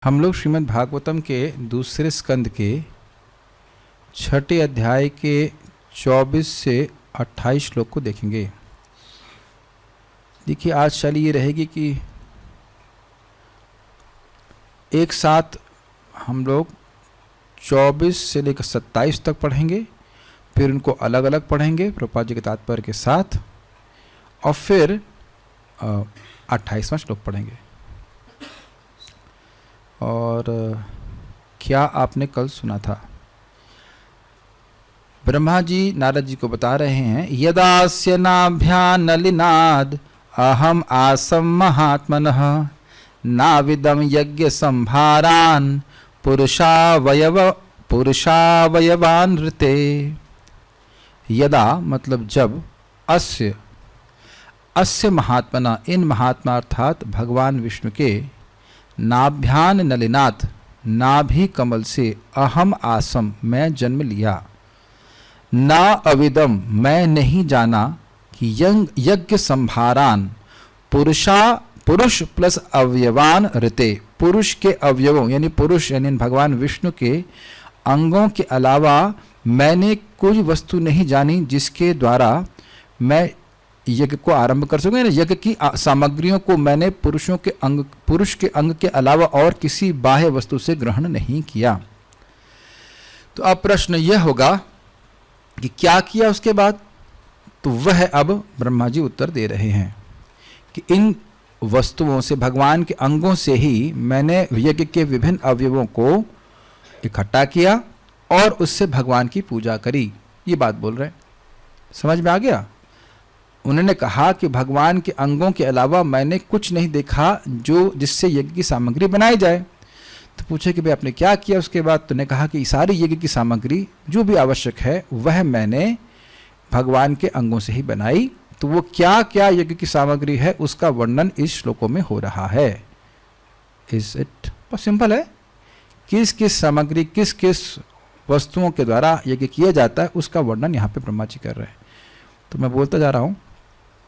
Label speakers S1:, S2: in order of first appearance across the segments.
S1: हम लोग श्रीमद् भागवतम के दूसरे स्कंद के छठे अध्याय के 24 से 28 श्लोक को देखेंगे। देखिए, आज शैली ये रहेगी कि एक साथ हम लोग 24 से लेकर 27 तक पढ़ेंगे, फिर उनको अलग अलग पढ़ेंगे प्रभुपाद जी के तात्पर्य के साथ, और फिर 28वां श्लोक पढ़ेंगे। और क्या आपने कल सुना था, ब्रह्मा जी नारद जी को बता रहे हैं, यदास्य नाभ्यां नलिनाद अहम आसम महात्मनः नाविदम यज्ञ संभारान पुरुषावयवान ऋते। यदा मतलब जब, अस्य महात्मना इन महात्मा अर्थात भगवान विष्णु के, नाभ्यान नलिनाथ नाभि कमल से, अहम आसम मैं जन्म लिया, ना अविदम मैं नहीं जाना कि यज्ञ संभारान पुरुष प्लस अवयवान ऋते, पुरुष के अवयवों यानी पुरुष यानी भगवान विष्णु के अंगों के अलावा मैंने कोई वस्तु नहीं जानी जिसके द्वारा मैं यज्ञ को आरंभ कर सकूं। यज्ञ की सामग्रियों को मैंने पुरुष के अंग के अलावा और किसी बाह्य वस्तु से ग्रहण नहीं किया। तो अब प्रश्न यह होगा कि क्या किया उसके बाद, तो वह अब ब्रह्मा जी उत्तर दे रहे हैं कि इन वस्तुओं से, भगवान के अंगों से ही मैंने यज्ञ के विभिन्न अवयवों को इकट्ठा किया और उससे भगवान की पूजा करी। ये बात बोल रहे हैं, समझ में आ गया। उन्होंने कहा कि भगवान के अंगों के अलावा मैंने कुछ नहीं देखा जिससे यज्ञ की सामग्री बनाई जाए। तो पूछे कि भाई आपने क्या किया उसके बाद, तो ने कहा कि सारी यज्ञ की सामग्री जो भी आवश्यक है वह मैंने भगवान के अंगों से ही बनाई। तो वो क्या क्या यज्ञ की सामग्री है उसका वर्णन इस श्लोकों में हो रहा है। इज इट बहुत सिंपल है, किस किस सामग्री किस किस वस्तुओं के द्वारा यज्ञ किया जाता है उसका वर्णन यहाँ पे ब्रह्मा जी कर रहे हैं। तो मैं बोलता जा रहा हूँ,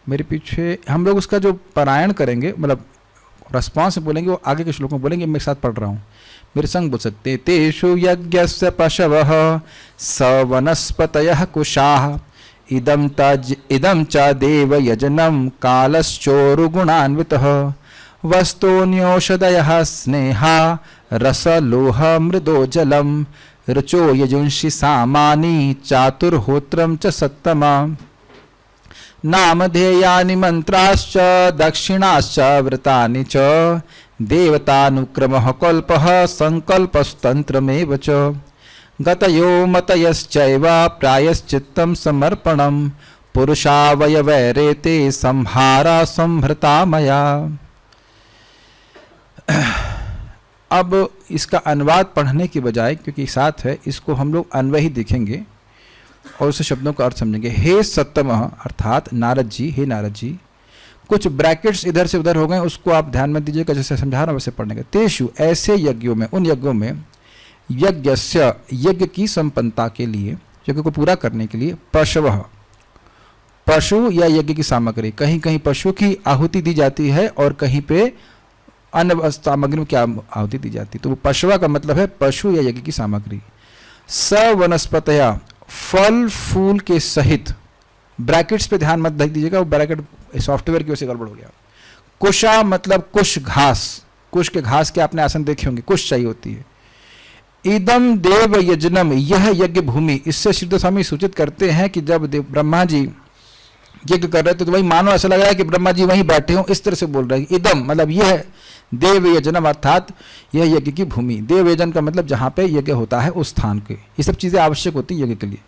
S1: मेरे पीछे हम लोग उसका जो पारायण करेंगे, मतलब रेस्पॉन्स बोलेंगे वो आगे के श्लोक में बोलेंगे। मैं एक साथ पढ़ रहा हूँ, मेरे संग बोल सकते हैं। तेषु यज्ञस्य पशवः सवनस्पतयः कुशाः इदं च देव यजनं कालश्चोरुगुणान्वितः वस्तून्योषधयः स्नेहा रसलोह मृदो जलम ऋचो यजुंषि सामानि चातुर्होत्रं च सत्तमा नामधेयानि मंत्राश्च दक्षिणाश्च व्रतानि च देवतानुक्रमः कल्पः संकल्पस्तंत्रमेव च गतयो मतयश्चैव प्रायश्चित्तं समर्पणं पुरुषावयवैरेते संहारा संभृता मया। अब इसका अनुवाद पढ़ने की बजाय, क्योंकि साथ है, इसको हम लोग अन्वय ही देखेंगे और उस शब्दों का अर्थ समझेंगे। हे सत्तमः अर्थात नारद जी, हे नारद जी, कुछ ब्रैकेट्स इधर से उधर हो गए, उसको आप ध्यान में दीजिएगा, जैसे समझा रहा हूं वैसे पढ़ने का। तेषु ऐसे यज्ञों में, उन यज्ञों में, यज्ञस्य यज्ञ की संपन्नता के लिए, यज्ञ को पूरा करने के लिए, पशवः पशु या यज्ञ की सामग्री, कहीं कहीं पशु की आहुति दी जाती है और कहीं पे अन्य सामग्री में क्या आहुति दी जाती है। तो वो पशवा का मतलब है पशु या यज्ञ की सामग्री। सवनस्पतया फल फूल के सहित, ब्रैकेट्स पे ध्यान मत दीजिएगा, वो ब्रैकेट सॉफ्टवेयर की वजह से गड़बड़ हो गया। कुशा मतलब कुश घास, कुश के घास के आपने आसन देखे होंगे, कुश चाहिए होती है। इदम देव यजनम यह यज्ञ भूमि, इससे सिद्ध स्वामी सूचित करते हैं कि जब ब्रह्मा जी यज्ञ कर रहे थे तो वही मानो ऐसा लग रहा है कि ब्रह्मा जी वहीं बैठे हों, इस तरह से बोल रहे हैं। इदम मतलब यह देव यजनम अर्थात यह यज्ञ की भूमि। देव यजन का मतलब जहां पे यज्ञ होता है उस स्थान के, ये सब चीजें आवश्यक होती है यज्ञ के लिए।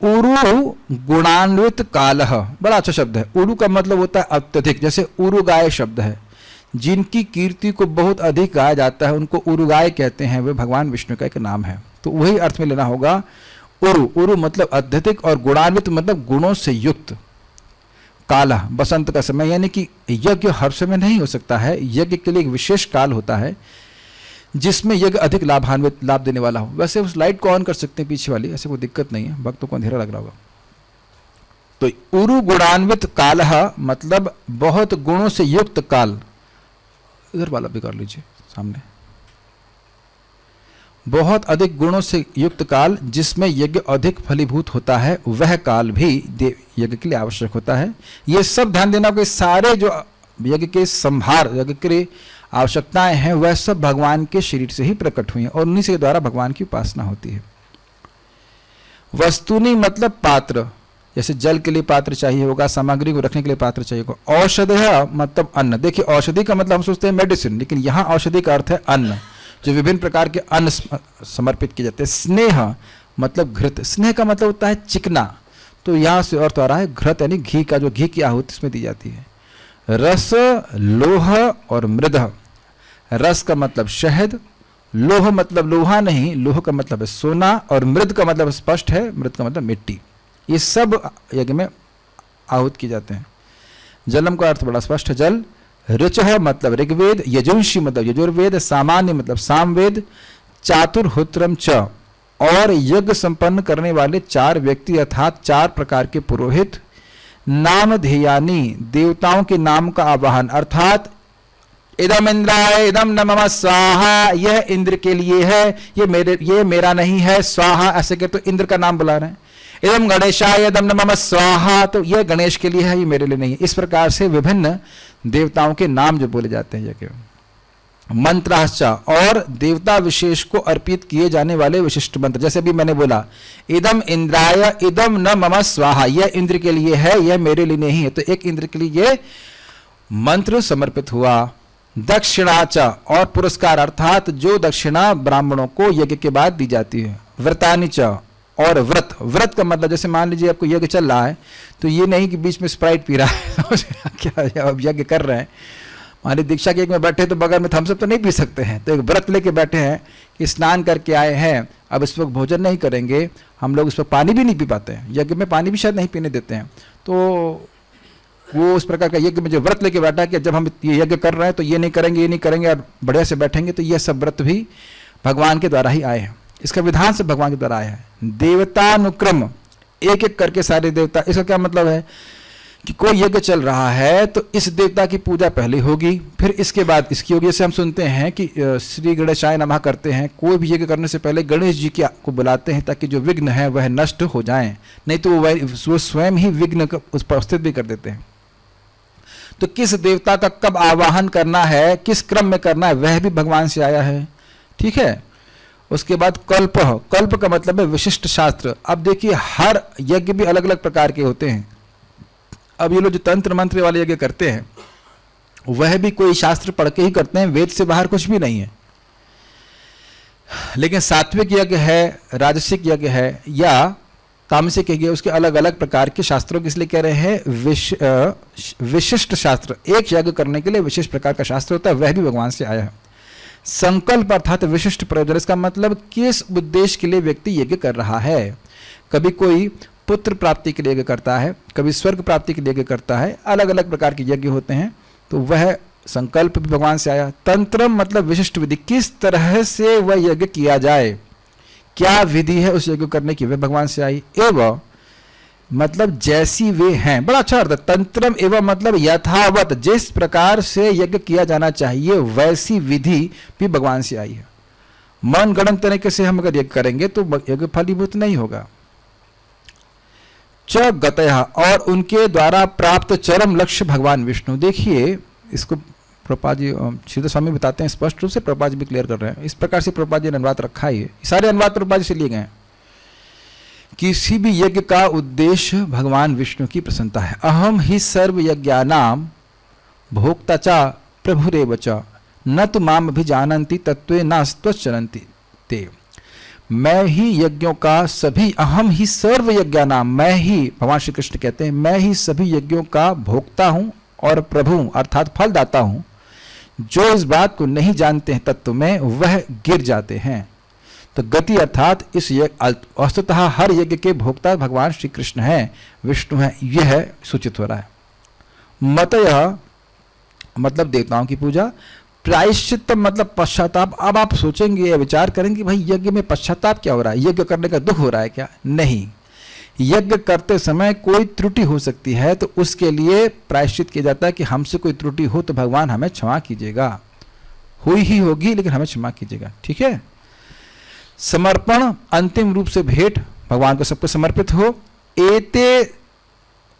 S1: उरु गुणान्वित कालह, बड़ा अच्छा शब्द है। उरु का मतलब होता है अत्यधिक, जैसे उरुगाय शब्द है, जिनकी कीर्ति को बहुत अधिक गाया जाता है उनको उरुगाय कहते हैं, वे भगवान विष्णु का एक नाम है। तो वही अर्थ में लेना होगा। उरु मतलब अत्यधिक और गुणान्वित मतलब गुणों से युक्त। काला बसंत का समय, यानी कि यज्ञ हर समय नहीं हो सकता है, यज्ञ के लिए एक विशेष काल होता है जिसमें यज्ञ अधिक लाभ देने वाला हो। वैसे उस लाइट को ऑन कर सकते हैं पीछे वाली, ऐसे कोई दिक्कत नहीं है, भक्तों को अंधेरा लग रहा होगा। तो उरु गुणान्वित कालः मतलब बहुत गुणों से युक्त काल। इधर वाला भी कर लीजिए सामने। बहुत अधिक गुणों से युक्त काल जिसमें यज्ञ अधिक फलीभूत होता है, वह काल भी यज्ञ के लिए आवश्यक होता है। ये सब ध्यान देना कि सारे जो यज्ञ के संभार, यज्ञ के आवश्यकताएं हैं, वह सब भगवान के शरीर से ही प्रकट हुई हैं और उन्हीं से द्वारा भगवान की उपासना होती है। वस्तुनि मतलब पात्र, जैसे जल के लिए पात्र चाहिए होगा, सामग्री को रखने के लिए पात्र चाहिए होगा। औषधय मतलब अन्न। देखिए औषधि का मतलब हम सोचते हैं मेडिसिन, लेकिन यहाँ औषधि का अर्थ है अन्न, जो विभिन्न प्रकार के अन्न समर्पित किए जाते हैं। स्नेह मतलब घृत। स्नेह का मतलब होता है चिकना, तो यहाँ से अर्थ आ रहा है घृत, यानी घी का, जो घी की आहुति इसमें दी जाती है। रस, लोह और मृद। रस का मतलब शहद, लोह मतलब लोहा नहीं, लोह का मतलब है सोना, और मृद का मतलब स्पष्ट है, मृद का मतलब मिट्टी। ये सब यज्ञ में आहुत किए जाते हैं। जलम का अर्थ बड़ा स्पष्ट है, जल। ऋचः मतलब ऋग्वेद, यजुंशी मतलब यजुर्वेद, सामान्य मतलब सामवेद, चातुर्होत्रम च, और यज्ञ संपन्न करने वाले 4 व्यक्ति अर्थात 4 प्रकार के पुरोहित। नाम ध्येयानी देवताओं के नाम का आवाहन, अर्थात इदम इंद्राय इदम नमः स्वाहा, यह इंद्र के लिए है, ये मेरा नहीं है, स्वाहा ऐसे कर तो इंद्र का नाम बुला रहे हैं। इदम गणेशाय इदम नमः स्वाहा, तो यह गणेश के लिए है, ये मेरे लिए नहीं है। इस प्रकार से विभिन्न देवताओं के नाम जो बोले जाते हैं यज्ञ। मंत्राश्चा, और देवता विशेष को अर्पित किए जाने वाले विशिष्ट मंत्र, जैसे अभी मैंने बोला इदम इंद्राय इदम न मम स्वाहा, यह इंद्र के लिए है, यह मेरे लिए नहीं है, तो एक इंद्र के लिए यह मंत्र समर्पित हुआ। दक्षिणाचा, और पुरस्कार अर्थात जो दक्षिणा ब्राह्मणों को यज्ञ के बाद दी जाती है। व्रतानिच, और व्रत। व्रत का मतलब जैसे मान लीजिए आपको यज्ञ चल रहा है, तो ये नहीं कि बीच में स्प्राइट पी रहा है क्या, अब यज्ञ कर रहे हैं, हमारी दीक्षा के एक में बैठे तो बगल में थम्स अप तो नहीं पी सकते हैं, तो एक व्रत लेके बैठे हैं कि स्नान करके आए हैं, अब इस वक्त भोजन नहीं करेंगे, हम लोग इस वक्त पानी भी नहीं पी पाते हैं, यज्ञ में पानी भी शायद नहीं पीने देते हैं, तो वो उस प्रकार का यज्ञ में जो व्रत लेके बैठा है कि जब हम ये यज्ञ कर रहे हैं तो ये नहीं करेंगे और बढ़िया से बैठेंगे, तो ये सब व्रत भी भगवान के द्वारा ही आए हैं, इसका विधान सब भगवान के द्वारा आया है। देवतानुक्रम, एक एक करके सारे देवता, इसका क्या मतलब है कि कोई यज्ञ चल रहा है तो इस देवता की पूजा पहले होगी, फिर इसके बाद इसकी होगी। जैसे हम सुनते हैं कि श्री गणेशाय नमः करते हैं, कोई भी यज्ञ करने से पहले गणेश जी को बुलाते हैं ताकि जो विघ्न है वह नष्ट हो जाएं, नहीं तो वो स्वयं ही विघ्न उस पर उपस्थित भी कर देते हैं। तो किस देवता का कब आवाहन करना है, किस क्रम में करना है, वह भी भगवान से आया है, ठीक है। उसके बाद कल्प, कल्प का मतलब है विशिष्ट शास्त्र। अब देखिए हर यज्ञ भी अलग अलग प्रकार के होते हैं। अब ये लोग जो तंत्र मंत्र वाले यज्ञ करते हैं वह भी कोई शास्त्र पढ़ के ही करते हैं, वेद से बाहर कुछ भी नहीं है। लेकिन सात्विक यज्ञ है, राजसिक यज्ञ है या तामसिक यज्ञ, उसके अलग अलग प्रकार के शास्त्रों के, इसलिए कह रहे हैं विशिष्ट शास्त्र। एक यज्ञ करने के लिए विशेष प्रकार का शास्त्र होता है, वह भी भगवान से आया है। संकल्प अर्थात विशिष्ट प्रयोजन, इसका मतलब किस उद्देश्य के लिए व्यक्ति यज्ञ कर रहा है। कभी कोई पुत्र प्राप्ति के लिए यज्ञ करता है, कभी स्वर्ग प्राप्ति के लिए यज्ञ करता है, अलग अलग प्रकार के यज्ञ होते हैं, तो वह संकल्प भी भगवान से आया। तंत्र मतलब विशिष्ट विधि, किस तरह से वह यज्ञ किया जाए, क्या विधि है उस यज्ञ करने की, वह भगवान से आई। एवं मतलब जैसी वे हैं, बड़ा अच्छा अर्थ है। तंत्रम एवं मतलब यथावत, जिस प्रकार से यज्ञ किया जाना चाहिए वैसी विधि भी भगवान से आई है। मन गणन तरीके से हम अगर यज्ञ करेंगे तो यज्ञ फलीभूत नहीं होगा। च गतयः, और उनके द्वारा प्राप्त चरम लक्ष्य भगवान विष्णु। देखिए इसको प्रभुपाद जी श्रीधर स्वामी बताते हैं स्पष्ट रूप से, प्रभुपाद जी भी क्लियर कर रहे हैं। इस प्रकार से प्रभुपाद जी ने अनुवाद रखा है, सारे अनुवाद प्रभुपाद जी से लिए गए हैं। किसी भी यज्ञ का उद्देश्य भगवान विष्णु की प्रसन्नता है। अहम ही सर्व यज्ञानाम भोक्ता च प्रभुरेव च, न तो माम अभिजानन्ति तत्वे नास्त्वचरन्ति ते। मैं ही यज्ञों का सभी, अहम ही सर्व यज्ञानाम, मैं ही, भगवान श्री कृष्ण कहते हैं मैं ही सभी यज्ञों का भोक्ता हूं और प्रभु अर्थात फलदाता हूं। जो इस बात को नहीं जानते हैं तत्व में वह गिर जाते हैं। तो गति अर्थात इस वस्तुतः हर यज्ञ के भोक्ता भगवान श्री कृष्ण हैं, विष्णु हैं, यह सूचित हो रहा है। मतयः मतलब देवताओं की पूजा। प्रायश्चित मतलब पश्चाताप। अब आप सोचेंगे, विचार करेंगे भाई यज्ञ में पश्चाताप क्या हो रहा है, यज्ञ करने का दुख हो रहा है क्या? नहीं, यज्ञ करते समय कोई त्रुटि हो सकती है तो उसके लिए प्रायश्चित किया जाता है कि हमसे कोई त्रुटि हो तो भगवान हमें क्षमा कीजिएगा, हुई ही होगी लेकिन हमें क्षमा कीजिएगा, ठीक है। समर्पण अंतिम रूप से भेंट भगवान को सब कुछ समर्पित हो। एते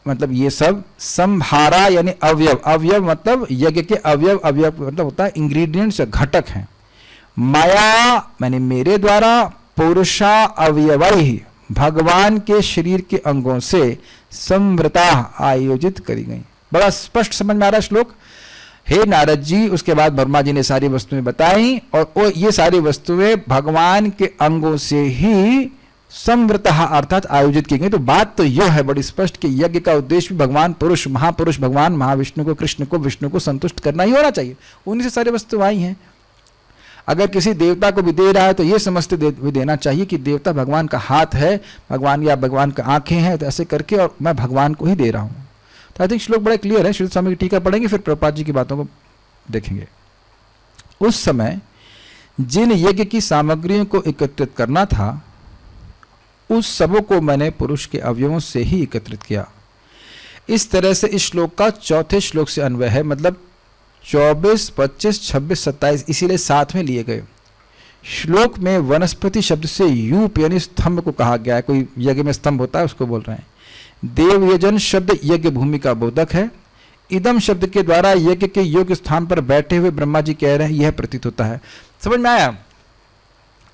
S1: मतलब ये सब, संभारा यानी अवयव, अवयव मतलब यज्ञ के अवयव, अवयव मतलब होता है इंग्रेडिएंट्स, घटक हैं। माया मैंने मेरे द्वारा, पुरुषा अवयवैः भगवान के शरीर के अंगों से संवृता आयोजित करी गई। बड़ा स्पष्ट समझ में आ रहा है श्लोक। हे नारद जी, उसके बाद ब्रह्मा जी ने सारी वस्तुएं बताई और ये सारी वस्तुएं भगवान के अंगों से ही संवृता अर्थात आयोजित की गई। तो बात तो यह है बड़ी स्पष्ट कि यज्ञ का उद्देश्य भी भगवान पुरुष, महापुरुष भगवान महाविष्णु को, कृष्ण को, विष्णु को संतुष्ट करना ही होना चाहिए। उन्हीं से सारी वस्तुएं आई हैं। अगर किसी देवता को भी दे रहा है तो ये समझते भी देना चाहिए कि देवता भगवान का हाथ है, भगवान या भगवान का आंखें हैं, तो ऐसे करके और मैं भगवान को ही दे रहा हूँ। तो आई थिंक श्लोक बड़ा क्लियर है। श्री स्वामी की टीका पढ़ेंगे, फिर प्रभुपाद जी की बातों को देखेंगे। उस समय जिन यज्ञ की सामग्रियों को एकत्रित करना था उस सबों को मैंने पुरुष के अवयवों से ही एकत्रित किया। इस तरह से इस श्लोक का चौथे श्लोक से अन्वय है, मतलब 24, 25, 26, 27 इसीलिए साथ में लिए गए। श्लोक में वनस्पति शब्द से यूप यानी स्तंभ को कहा गया है। कोई यज्ञ में स्तंभ होता है उसको बोल रहे हैं। देवयजन शब्द यज्ञ भूमि का बोधक है। इदम शब्द के द्वारा यज्ञ के योग्य स्थान पर बैठे हुए ब्रह्मा जी कह रहे हैं, यह प्रतीत होता है। समझ में आया?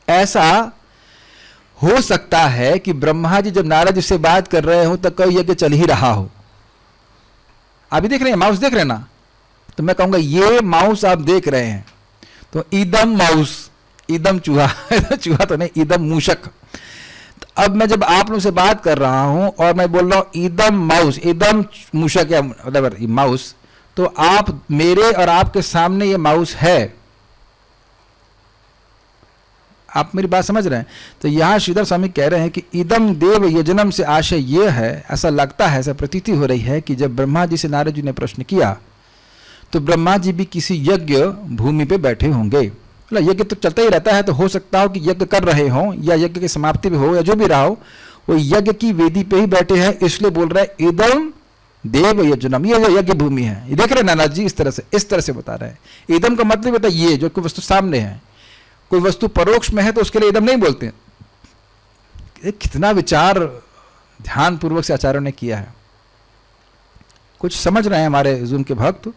S1: ऐसा हो सकता है कि ब्रह्मा जी जब नारद जी से बात कर रहे हो तो कोई यज्ञ चल ही रहा हो। अभी देख रहे हैं, माउस देख रहे हैं ना, तो मैं कहूंगा ये माउस आप देख रहे हैं, तो ईदम माउस, ईदम चूहा चूहा तो नहीं, ईदम मूषक। तो अब मैं जब आप लोगों से बात कर रहा हूं और मैं बोल रहा हूं ईदम माउस, ईदम मूषक या मतलब माउस, तो आप मेरे और आपके सामने ये माउस है। आप मेरी बात समझ रहे हैं? तो यहां श्रीधर स्वामी कह रहे हैं कि इदम देव यजनम से आशय यह है, ऐसा लगता है, ऐसा प्रतीति हो रही है कि जब ब्रह्मा जी से नारद जी ने प्रश्न किया तो ब्रह्मा जी भी किसी यज्ञ भूमि पे बैठे होंगे। मतलब यज्ञ तो चलता ही रहता है, तो हो सकता हो कि यज्ञ कर रहे हों या यज्ञ की समाप्ति भी हो या जो भी रहा हो, वो यज्ञ की वेदी पे ही बैठे हैं, इसलिए बोल रहे हैं इदम देव यजनम, ये जो यज्ञ भूमि है। ये देख रहे हैं नारद जी, इस तरह से बता रहे हैं। इदम का मतलब होता है ये जो कोई वस्तु सामने है। कोई वस्तु परोक्ष में है तो उसके लिए इदम नहीं बोलते। कितना विचार ध्यान पूर्वक से आचार्यों ने किया है। कुछ समझ रहे हैं हमारे जूम के भक्त?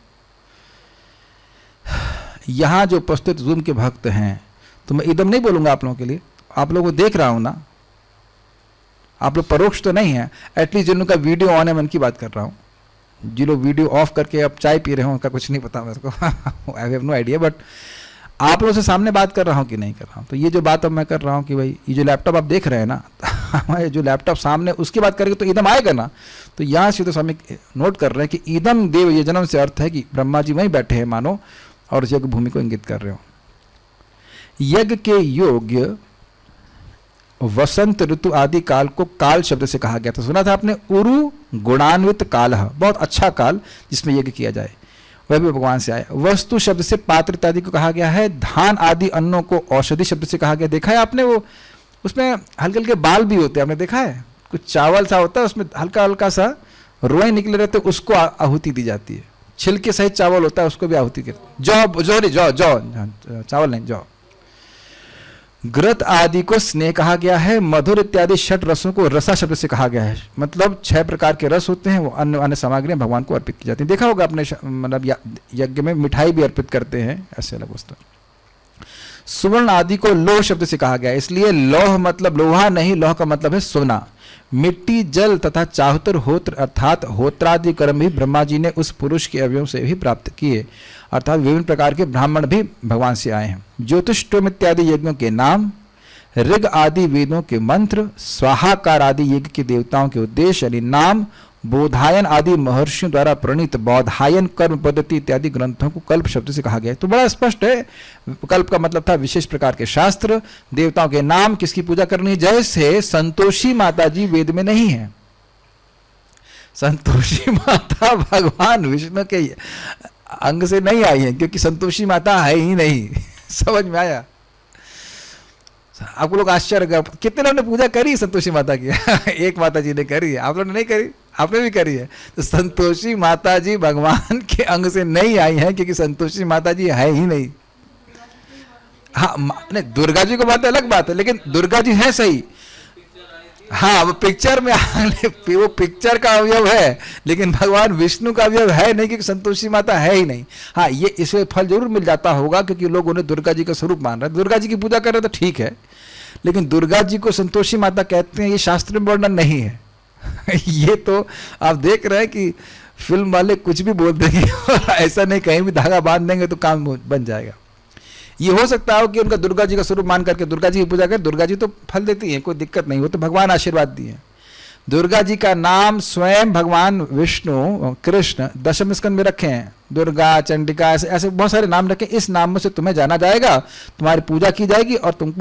S1: यहां जो उपस्थित जूम के भक्त हैं, तो मैं इदम नहीं बोलूंगा आप लोगों के लिए। आप लोगों को देख रहा हूं ना, आप लोग परोक्ष तो नहीं है। एटलीस्ट जिनका वीडियो ऑन है मैं उनकी बात कर रहा हूं। जो लोग वीडियो ऑफ करके अब चाय पी रहे हो उनका कुछ नहीं पता मेरे को, I have no idea. But आप लोगों से सामने बात कर रहा हूं कि नहीं कर रहा हूं। तो ये जो बात अब मैं कर रहा हूं कि भाई ये जो लैपटॉप आप देख रहे हैं ना, हमारे जो लैपटॉप सामने, उसकी बात करेंगे तो ईदम आएगा ना। तो यहाँ से तो स्वामी नोट कर रहे हैं कि ईदम देव यजनम से अर्थ है कि ब्रह्मा जी वहीं बैठे हैं मानो, और उस यज्ञ भूमि को इंगित कर रहे हो। यज्ञ के योग्य वसंत ऋतु आदि काल को काल शब्द से कहा गया था। सुना था आपने, उरु गुणान्वित काल, बहुत अच्छा काल जिसमें यज्ञ किया जाए, वह भी भगवान से आए। वस्तु शब्द से पात्र इत्यादि को कहा गया है। धान आदि अन्नों को औषधि शब्द से कहा गया। देखा है आपने, वो उसमें हल्के हल्के बाल भी होते हैं, आपने देखा है? कुछ चावल सा होता है, उसमें हल्का हल्का सा रोए निकले रहते, उसको आहुति दी जाती है। छिलके सहित चावल होता है, उसको भी आहुति करते। जौ चावल नहीं, जौ। घृत आदि को स्नेह कहा गया है। मधुर इत्यादि षट रसों को रसा शब्द से कहा गया है। मतलब 6 प्रकार के रस होते हैं, वो अन्य अन्य सामग्रियां भगवान को अर्पित की जाती हैं। देखा होगा आपने, मतलब यज्ञ में मिठाई भी अर्पित करते हैं, ऐसे अलग वस्तु। सुवर्ण आदि को लौह शब्द से कहा गया है, इसलिए लौह मतलब लोहा नहीं, लौह का मतलब है सोना। मिट्टी, जल तथा चाहुतर होत्र अर्थात होत्रादि कर्म भी ब्रह्मा जी ने उस पुरुष के अवयव से भी प्राप्त किए, अर्थात विभिन्न प्रकार के ब्राह्मण भी भगवान से आए हैं। ज्योतिष्टोम इत्यादि यज्ञों के नाम, ऋग आदि वेदों के मंत्र, स्वाहाकार आदि यज्ञ के देवताओं के उद्देश्य यानी नाम, बोधायन आदि महर्षियों द्वारा प्रणीत बौधायन कर्म पद्धति इत्यादि ग्रंथों को कल्प शब्द से कहा गया है। तो बड़ा स्पष्ट है, कल्प का मतलब था विशेष प्रकार के शास्त्र, देवताओं के नाम, किसकी पूजा करनी। जैसे संतोषी माता जी वेद में नहीं है। संतोषी माता भगवान विष्णु के अंग से नहीं आई है, क्योंकि संतोषी माता है ही नहीं। समझ में आया? आप लोग आश्चर्य, कितने लोगों ने पूजा करी संतोषी माता की? एक माता जी ने करी है, आप लोगों ने नहीं करी, आपने भी करी है। तो संतोषी माता जी भगवान के अंग से नहीं आई है, क्योंकि संतोषी माता जी है ही नहीं। हाँ नहीं, दुर्गा जी को बात अलग बात है, लेकिन दुर्गा जी है सही। हाँ वो पिक्चर में वो पिक्चर का अवयव है, लेकिन भगवान विष्णु का अवयव है नहीं, क्योंकि संतोषी माता है ही नहीं। हाँ ये इसमें फल जरूर मिल जाता होगा, क्योंकि लोग उन्हें दुर्गा जी का स्वरूप मान रहे हैं, दुर्गा जी की पूजा कर रहे हैं तो ठीक है, लेकिन दुर्गा जी को संतोषी माता कहते हैं ये शास्त्र में वर्णन नहीं है। ये तो आप देख रहे हैं कि फिल्म वाले कुछ भी बोल देंगे और ऐसा नहीं कहीं भी धागा बांध देंगे तो काम बन जाएगा। ये हो सकता है कि उनका दुर्गा जी का स्वरूप मान करके दुर्गा जी की पूजा करें, दुर्गा जी तो फल देती हैं, कोई दिक्कत नहीं, वो तो भगवान आशीर्वाद दिए। दुर्गा जी का नाम स्वयं भगवान विष्णु कृष्ण दशम स्कंद में रखे हैं, दुर्गा चंडिका ऐसे ऐसे बहुत सारे नाम रखे। इस नाम में से तुम्हें जाना जाएगा, तुम्हारी पूजा की जाएगी और तुम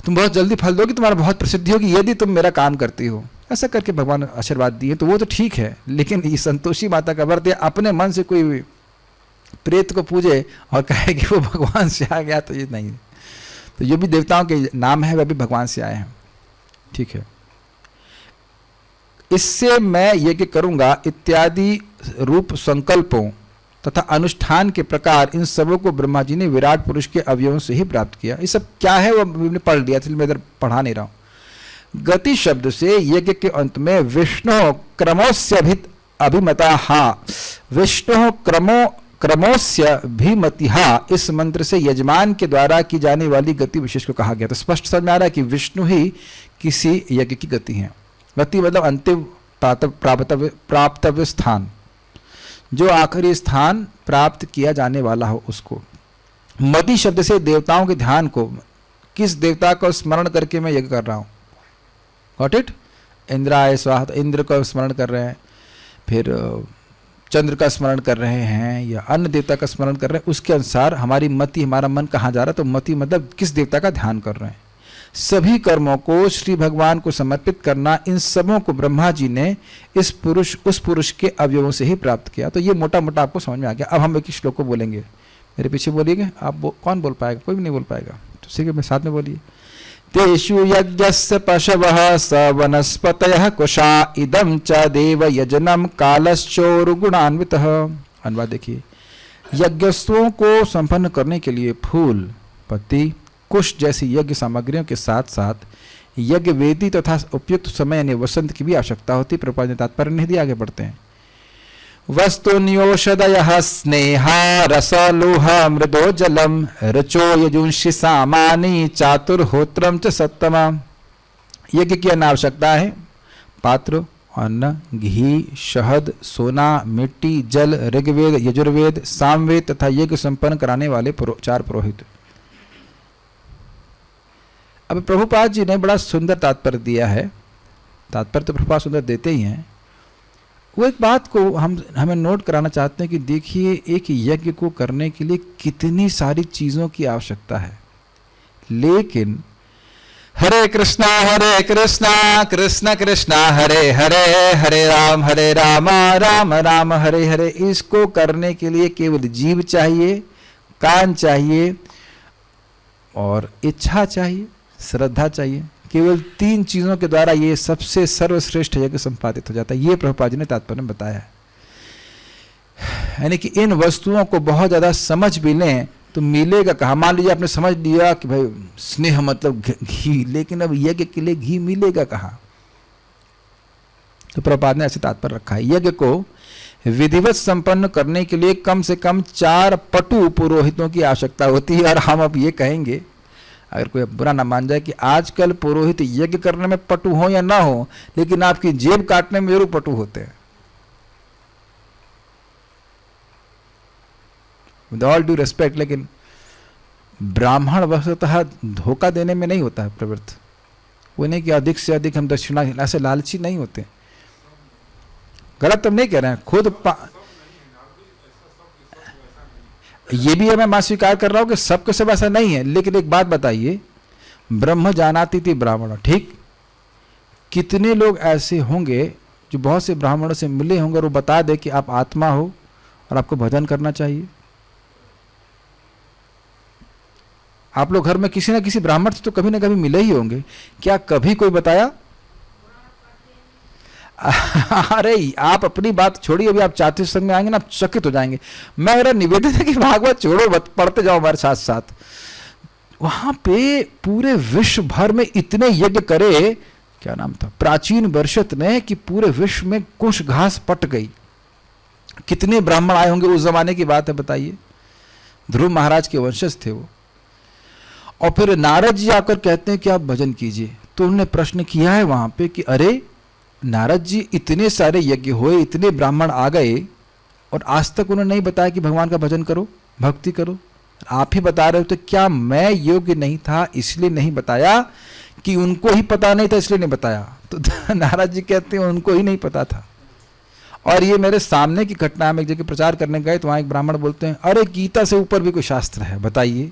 S1: बहुत जल्दी फल दोगी, तुम्हारा बहुत प्रसिद्धि होगी यदि तुम मेरा काम करती हो। ऐसा करके भगवान आशीर्वाद दिए, तो वो तो ठीक है। लेकिन ये संतोषी माता का व्रत अपने मन से कोई प्रेत को पूजे और कहे कि वो भगवान से आ गया, तो ये नहीं। तो जो भी देवताओं के नाम है वह भी भगवान से आए हैं, ठीक है। इससे मैं यज्ञ करूंगा इत्यादि रूप संकल्पों तथा अनुष्ठान के प्रकार, इन सबों को ब्रह्मा जी ने विराट पुरुष के अवयवों से ही प्राप्त किया। ये सब क्या है वो हमने पढ़ लिया, इसलिए मैं इधर पढ़ा नहीं रहा हूं। गति शब्द से यज्ञ के अंत में विष्णु क्रमोस्य अभिमता, विष्णु क्रमोस्य भीमतिहा, इस मंत्र से यजमान के द्वारा की जाने वाली गति विशेष को कहा गया। तो स्पष्ट समझ में आ रहा है कि विष्णु ही किसी यज्ञ की गति है। गति मतलब अंतिम प्राप्तव्य स्थान, जो आखिरी स्थान प्राप्त किया जाने वाला हो उसको। मति शब्द से देवताओं के ध्यान को, किस देवता को स्मरण करके मैं यज्ञ कर रहा हूं, गॉट इट। इंद्राय स्वाहा, इंद्र को स्मरण कर रहे हैं, फिर चंद्र का स्मरण कर रहे हैं या अन्य देवता का स्मरण कर रहे हैं, उसके अनुसार हमारी मति, हमारा मन कहाँ जा रहा है। तो मति मतलब किस देवता का ध्यान कर रहे हैं। सभी कर्मों को श्री भगवान को समर्पित करना, इन सबों को ब्रह्मा जी ने उस पुरुष के अवयवों से ही प्राप्त किया। तो ये मोटा मोटा आपको समझ में आ गया। अब हम एक श्लोक को बोलेंगे, मेरे पीछे बोलिएगा। आप कौन बोल पाएगा? कोई भी नहीं बोल पाएगा, तो ठीक है, मैं साथ में बोलिए। तेषु यज्ञस्य पशवः स वनस्पतयः कुशा इदं च देव यजनम कालश्चोरुगुणान्वितः। अनुवाद देखिए, यज्ञोत्सवों को संपन्न करने के लिए फूल, पत्ती, कुश जैसी यज्ञ सामग्रियों के साथ साथ यज्ञ वेदी तथा उपयुक्त समय यानी वसंत की भी आवश्यकता होती। प्रभुपाद ने तात्पर्य नहीं दिया, आगे बढ़ते हैं। वस्तुन्योषधयः स्नेहा रसलोह मृदो जलम रचो यजुंषि सामानी चातुर्होत्रम च सत्तमा। यज्ञ की अन्न आवश्यकता है, पात्र, अन्न, घी, शहद, सोना, मिट्टी, जल, ऋग्वेद, यजुर्वेद, सामवेद तथा यज्ञ संपन्न कराने वाले 4 पुरोहित। अब प्रभुपाद जी ने बड़ा सुंदर तात्पर्य दिया है। तात्पर्य तो प्रभुपाद सुंदर देते ही हैं। वो एक बात को हमें नोट कराना चाहते हैं कि देखिए, एक यज्ञ को करने के लिए कितनी सारी चीज़ों की आवश्यकता है, लेकिन हरे कृष्णा कृष्ण कृष्णा हरे हरे, हरे राम राम राम हरे हरे, इसको करने के लिए केवल जीव चाहिए, कान चाहिए और इच्छा चाहिए, श्रद्धा चाहिए। केवल 3 चीज़ों के द्वारा ये सबसे सर्वश्रेष्ठ यज्ञ संपादित हो जाता है। ये प्रभुपाद जी ने तात्पर्य में बताया है। यानी कि इन वस्तुओं को बहुत ज़्यादा समझ भी लें तो मिलेगा कहाँ। मान लीजिए आपने समझ लिया कि भाई स्नेह मतलब घी, लेकिन अब यज्ञ के लिए घी मिलेगा कहाँ। तो प्रभुपाद ने ऐसे तात्पर्य रखा है। यज्ञ को विधिवत संपन्न करने के लिए कम से कम 4 पटु पुरोहितों की आवश्यकता होती है। और हम अब ये कहेंगे, अगर कोई बुरा ना मान जाए, कि आजकल पुरोहित यज्ञ करने में पटु हो या ना हो, लेकिन आपकी जेब काटने में जरूर पटु होते हैं। विद ऑल ड्यू रेस्पेक्ट, लेकिन ब्राह्मण वस्तुतः धोखा देने में नहीं होता है प्रवृत्त। वो नहीं कि अधिक से अधिक हम दक्षिणा, ऐसे लालची नहीं होते। गलत हम नहीं कह रहे हैं, खुद ये भी मैं मां स्वीकार कर रहा हूं कि सबके सब ऐसा नहीं है। लेकिन एक बात बताइए, ब्रह्म जानाति थी ब्राह्मण, ठीक, कितने लोग ऐसे होंगे जो बहुत से ब्राह्मणों से मिले होंगे और वो बता दे कि आप आत्मा हो और आपको भजन करना चाहिए। आप लोग घर में किसी ना किसी ब्राह्मण से तो कभी ना कभी मिले ही होंगे, क्या कभी कोई बताया? अरे आप अपनी बात छोड़िए, अभी आप चातुर्य संघ में आएंगे ना, आप चकित हो जाएंगे। मैं मेरा निवेदन है कि भागवत छोड़ो, पढ़ते जाओ हमारे साथ साथ। वहां पे पूरे विश्व भर में इतने यज्ञ करे, क्या नाम था, प्राचीन वर्षत ने, कि पूरे विश्व में कुछ घास पट गई। कितने ब्राह्मण आए होंगे, उस जमाने की बात है, बताइए। ध्रुव महाराज के वंशज थे वो। और फिर नारद जी आकर कहते हैं कि आप भजन कीजिए। तो उन्होंने प्रश्न किया है वहां पे कि अरे नारद जी, इतने सारे यज्ञ हुए, इतने ब्राह्मण आ गए, और आज तक उन्होंने नहीं बताया कि भगवान का भजन करो, भक्ति करो। आप ही बता रहे हो, तो क्या मैं योग्य नहीं था इसलिए नहीं बताया, कि उनको ही पता नहीं था इसलिए नहीं बताया? तो नारद जी कहते हैं उनको ही नहीं पता था। और ये मेरे सामने की घटना है। हम एक जगह प्रचार करने गए तो वहाँ एक ब्राह्मण बोलते हैं, अरे गीता से ऊपर भी कोई शास्त्र है, बताइए।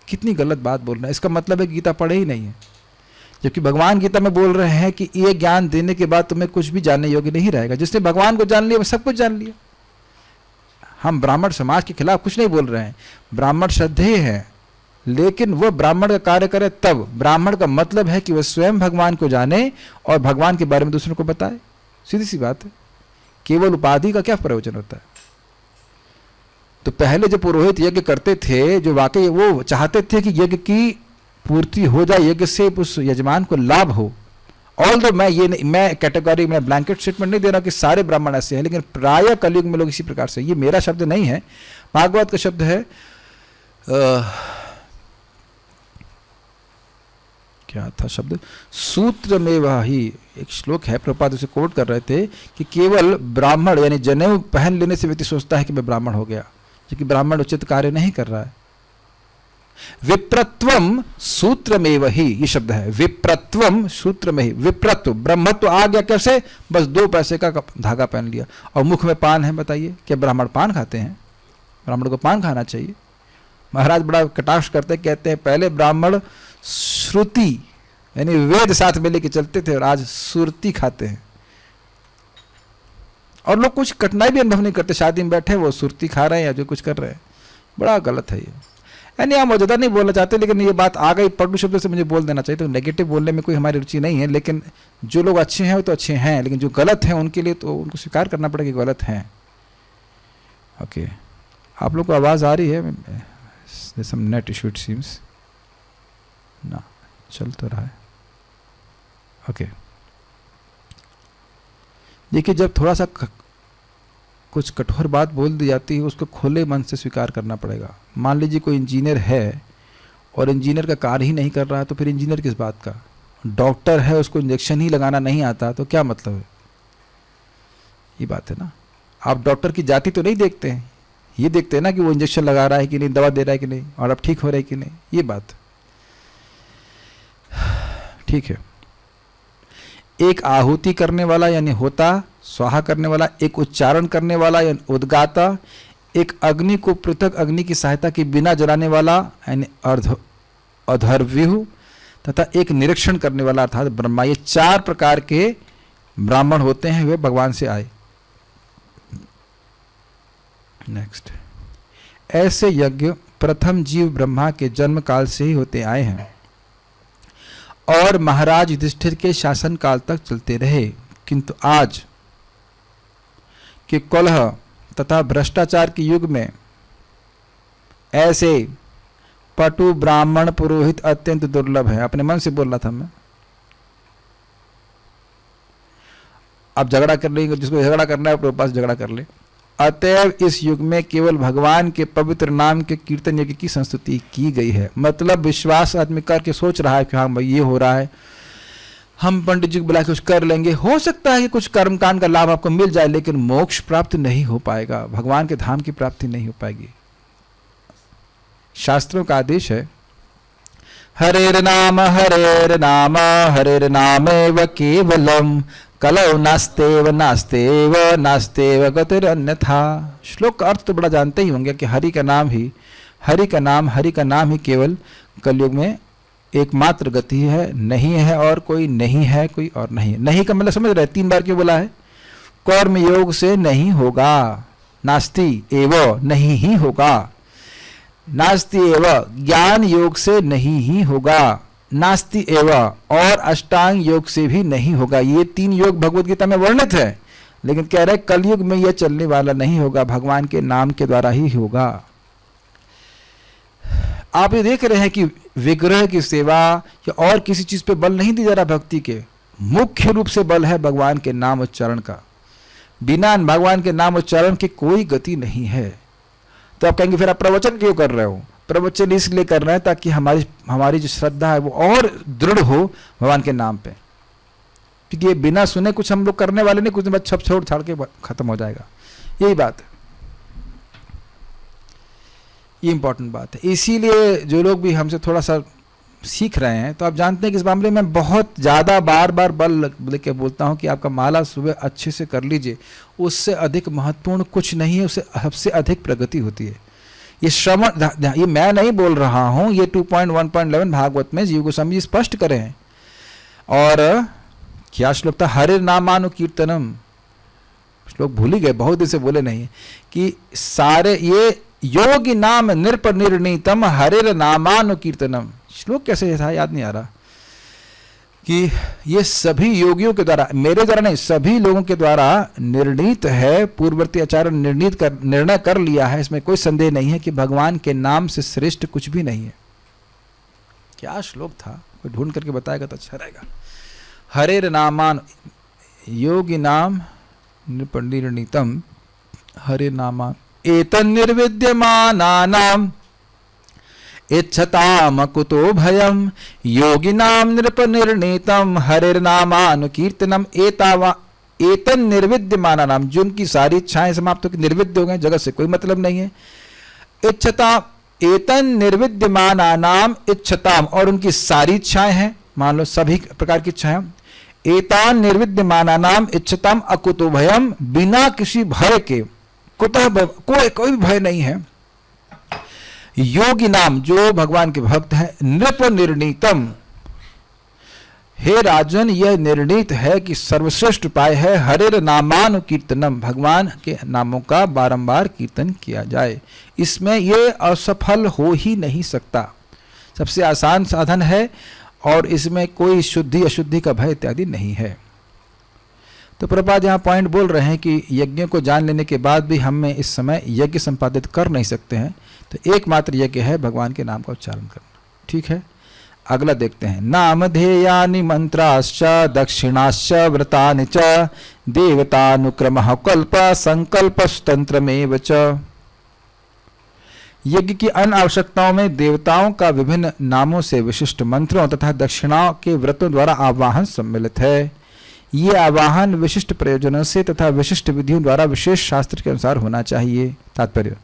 S1: कितनी गलत बात बोल रहे हैं। इसका मतलब है गीता पढ़े ही नहीं है, जबकि भगवान गीता में बोल रहे हैं कि ये ज्ञान देने के बाद तुम्हें कुछ भी जानने योग्य नहीं रहेगा। जिसने भगवान को जान लिया वो सब कुछ जान लिया। हम ब्राह्मण समाज के खिलाफ कुछ नहीं बोल रहे हैं, ब्राह्मण श्रद्धेय है, लेकिन वह ब्राह्मण का कार्य करे तब। ब्राह्मण का मतलब है कि वह स्वयं भगवान को जाने और भगवान के बारे में दूसरों को बताए। सीधी सी बात है। केवल उपाधि का क्या प्रयोजन होता है? तो पहले जो पुरोहित यज्ञ करते थे, जो वाकई वो चाहते थे कि यज्ञ की पूर्ति हो जाए, यज्ञ से उस यजमान को लाभ हो। ऑल दो मैं कैटेगरी में ब्लैंकेट स्टेटमेंट नहीं दे रहा कि सारे ब्राह्मण ऐसे हैं, लेकिन प्राय कलयुग में लोग इसी प्रकार से, ये मेरा शब्द नहीं है, भागवत का शब्द है। क्या था शब्द? सूत्र में वही एक श्लोक है, प्रभुपाद उसे कोट कर रहे थे कि केवल ब्राह्मण यानी जनेऊ पहन लेने से व्यक्ति सोचता है कि मैं ब्राह्मण हो गया, क्योंकि ब्राह्मण उचित कार्य नहीं कर रहा है। विप्रत्वम सूत्र में वही, ये शब्द है, विप्रत्वम सूत्र में ही। विप्रत्व ब्रह्मत्व आ गया कैसे? बस 2 पैसे का धागा पहन लिया और मुख में पान है। बताइए क्या ब्राह्मण पान खाते हैं? ब्राह्मण को पान खाना चाहिए। महाराज बड़ा कटाक्ष करते, कहते हैं पहले ब्राह्मण श्रुति यानी वेद साथ में लेके चलते थे और आज सुरती खाते हैं। और लोग कुछ कठिनाई भी अनुभव नहीं करते, शादी में बैठे वो सुरती खा रहे हैं या जो कुछ कर रहे हैं। बड़ा गलत है ये। यानी हम मौजूदा नहीं बोलना चाहते, लेकिन ये बात आ गई पटु शब्द से मुझे बोल देना चाहिए। तो नेगेटिव बोलने में कोई हमारी रुचि नहीं है, लेकिन जो लोग अच्छे हैं वो तो अच्छे हैं, लेकिन जो गलत हैं उनके लिए तो उनको स्वीकार करना पड़ेगा कि गलत हैं। ओके, आप लोग को आवाज़ आ रही है? सम नेट इशू इट सीम्स ना, चल तो रहा है। ओके, देखिए जब थोड़ा सा कुछ कठोर बात बोल दी जाती है, उसको खुले मन से स्वीकार करना पड़ेगा। मान लीजिए कोई इंजीनियर है और इंजीनियर का कार्य ही नहीं कर रहा है, तो फिर इंजीनियर किस बात का? डॉक्टर है, उसको इंजेक्शन ही लगाना नहीं आता, तो क्या मतलब है? ये बात है ना। आप डॉक्टर की जाति तो नहीं देखते हैं, ये देखते हैं ना कि वो इंजेक्शन लगा रहा है कि नहीं, दवा दे रहा है कि नहीं, और अब ठीक हो रहा है कि नहीं। ये बात ठीक है। एक आहुति करने वाला यानी होता, स्वाहा करने वाला, एक उच्चारण करने वाला यानी उद्गाता, एक अग्नि को पृथक अग्नि की सहायता के बिना जलाने वाला यानी अधर्व्यूह, तथा एक निरीक्षण करने वाला अर्थात ब्रह्मा। ये 4 प्रकार के ब्राह्मण होते हैं, वे भगवान से आए। नेक्स्ट, ऐसे यज्ञ प्रथम जीव ब्रह्मा के जन्म काल से ही होते आए हैं और महाराज युधिष्ठिर के शासन काल तक चलते रहे, किंतु आज के कलह तथा भ्रष्टाचार के युग में ऐसे पटु ब्राह्मण पुरोहित अत्यंत दुर्लभ है। अपने मन से बोल रहा था मैं। अब झगड़ा कर लेंगे, जिसको झगड़ा करना है अपने पास झगड़ा कर ले। अतएव इस युग में केवल भगवान के पवित्र नाम के कीर्तन यज्ञ की संस्तुति की गई है। मतलब विश्वास आदमी करके सोच रहा है कि हाँ भाई ये हो रहा है, हम पंडित जी को बुला के कुछ कर लेंगे, हो सकता है कि कुछ कर्मकांड का लाभ आपको मिल जाए, लेकिन मोक्ष प्राप्त नहीं हो पाएगा, भगवान के धाम की प्राप्ति नहीं हो पाएगी। शास्त्रों का आदेश है, हरेर नाम हरेर नामेव केवलम कलौ नास्तेव नास्तेव नास्तेव गतिरन्यथा। श्लोक का अर्थ तो बड़ा जानते ही होंगे कि हरि का नाम ही केवल कलयुग में एकमात्र गति है, नहीं है और कोई नहीं है, कोई और नहीं है। नहीं का मतलब समझ रहे? 3 बार क्यों बोला है? कर्म योग से नहीं होगा, नास्ति एव नहीं ही होगा, नास्ति एव ज्ञान योग से नहीं ही होगा, नास्ति एव और अष्टांग योग से भी नहीं होगा। ये 3 योग भगवत गीता में वर्णित है, लेकिन कह रहे कलयुग में यह चलने वाला नहीं होगा, भगवान के नाम के द्वारा ही होगा। आप ये देख रहे हैं कि विग्रह की सेवा या और किसी चीज पे बल नहीं दिया जा रहा भक्ति के, मुख्य रूप से बल है भगवान के नाम उच्चारण का। बिना भगवान के नाम उच्चारण की कोई गति नहीं है। तो आप कहेंगे फिर आप प्रवचन क्यों कर रहे हो? प्रवचन इसलिए कर रहे हैं ताकि हमारी जो श्रद्धा है वो और दृढ़ हो भगवान के नाम पे, क्योंकि ये बिना सुने कुछ हम लोग करने वाले नहीं, कुछ दिन बाद छप छोड़ छाड़ के खत्म हो जाएगा। यही बात है, ये इंपॉर्टेंट बात है। इसीलिए जो लोग भी हमसे थोड़ा सा सीख रहे हैं, तो आप जानते हैं कि इस मामले में बहुत ज़्यादा बार बार बल लेके बोलता हूँ कि आपका माला सुबह अच्छे से कर लीजिए, उससे अधिक महत्वपूर्ण कुछ नहीं है, उससे सबसे अधिक प्रगति होती है। ये श्रवण, ये मैं नहीं बोल रहा हूँ, ये 2.1.11 भागवत में जीव गोस्वामी जी स्पष्ट करें हैं। और क्या श्लोक था? हरे नामानुकीर्तनम, श्लोक भूल ही गए, बहुत दिन से बोले नहीं, कि सारे ये योगी नाम नृप निर्णीतम हरेर नामानुकीर्तनम, श्लोक कैसे था याद नहीं आ रहा, कि ये सभी योगियों के द्वारा, मेरे द्वारा नहीं, सभी लोगों के द्वारा निर्णीत है, पूर्ववर्ती आचार्य निर्णय कर लिया है, इसमें कोई संदेह नहीं है कि भगवान के नाम से श्रेष्ठ कुछ भी नहीं है। क्या श्लोक था? कोई ढूंढ करके बताएगा तो अच्छा रहेगा। हरेर नामान योगी नाम निर्णीतम हरे नामा एतन् निर्विद्यमानानाम इच्छताम कुतो भयम योगिनां नृपनिर्णीतम हरिर्नामानुकीर्तनम एतन् निर्विद्यमानानाम, जो उनकी सारी इच्छाएं समाप्त होकर निर्विद्य हो गए, जगत से कोई मतलब नहीं है। इच्छता एतन् निर्विद्यमानानाम इच्छताम, और उनकी सारी इच्छाएं हैं, मान लो सभी प्रकार की इच्छाएं, एतान निर्विद्यमानानाम इच्छताम अकुतो भयम, बिना किसी भय के, कुतः कोई भी भय नहीं है। योगी नाम, जो भगवान के भक्त है, नृप निर्णीतम, हे राजन यह निर्णीत है कि सर्वश्रेष्ठ उपाय है हरेर नामानुकीर्तनम, भगवान के नामों का बारंबार कीर्तन किया जाए। इसमें यह असफल हो ही नहीं सकता, सबसे आसान साधन है, और इसमें कोई शुद्धि अशुद्धि का भय इत्यादि नहीं है। तो प्रभुपाद यहाँ पॉइंट बोल रहे हैं कि यज्ञों को जान लेने के बाद भी हम में इस समय यज्ञ संपादित कर नहीं सकते हैं, तो एकमात्र यज्ञ है भगवान के नाम का उच्चारण करना। ठीक है, अगला देखते हैं। नामधेयानि मंत्राश्च दक्षिणाश्च व्रतानि च देवतानुक्रमः कल्प संकल्पस्तंत्रमेव च। यज्ञ की अन्य आवश्यकताओं में देवताओं का विभिन्न नामों से विशिष्ट मंत्रों तथा दक्षिणाओं के व्रतों द्वारा आवाहन सम्मिलित है। ये आवाहन विशिष्ट प्रयोजनों से तथा विशिष्ट विधियों द्वारा विशेष शास्त्र के अनुसार होना चाहिए। तात्पर्य,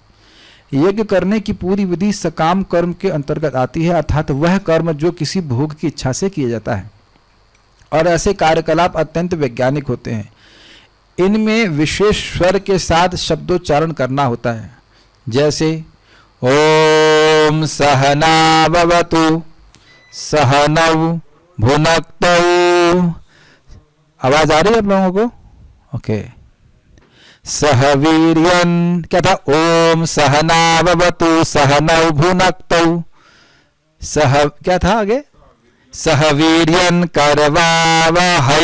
S1: यज्ञ करने की पूरी विधि सकाम कर्म के अंतर्गत आती है, अर्थात वह कर्म जो किसी भोग की इच्छा से किया जाता है, और ऐसे कार्यकलाप अत्यंत वैज्ञानिक होते हैं। इनमें विशेष स्वर के साथ शब्दोच्चारण करना होता है, जैसे ओम सहना भवतु सहनौ भुनक्तौ। आवाज आ रही है आप लोगों को? ओके। सहवीर्यन, क्या था? ओम सहना भवतु सहनौ भुनक्तौ। सह, क्या था आगे? सहवीर्यन करवावहै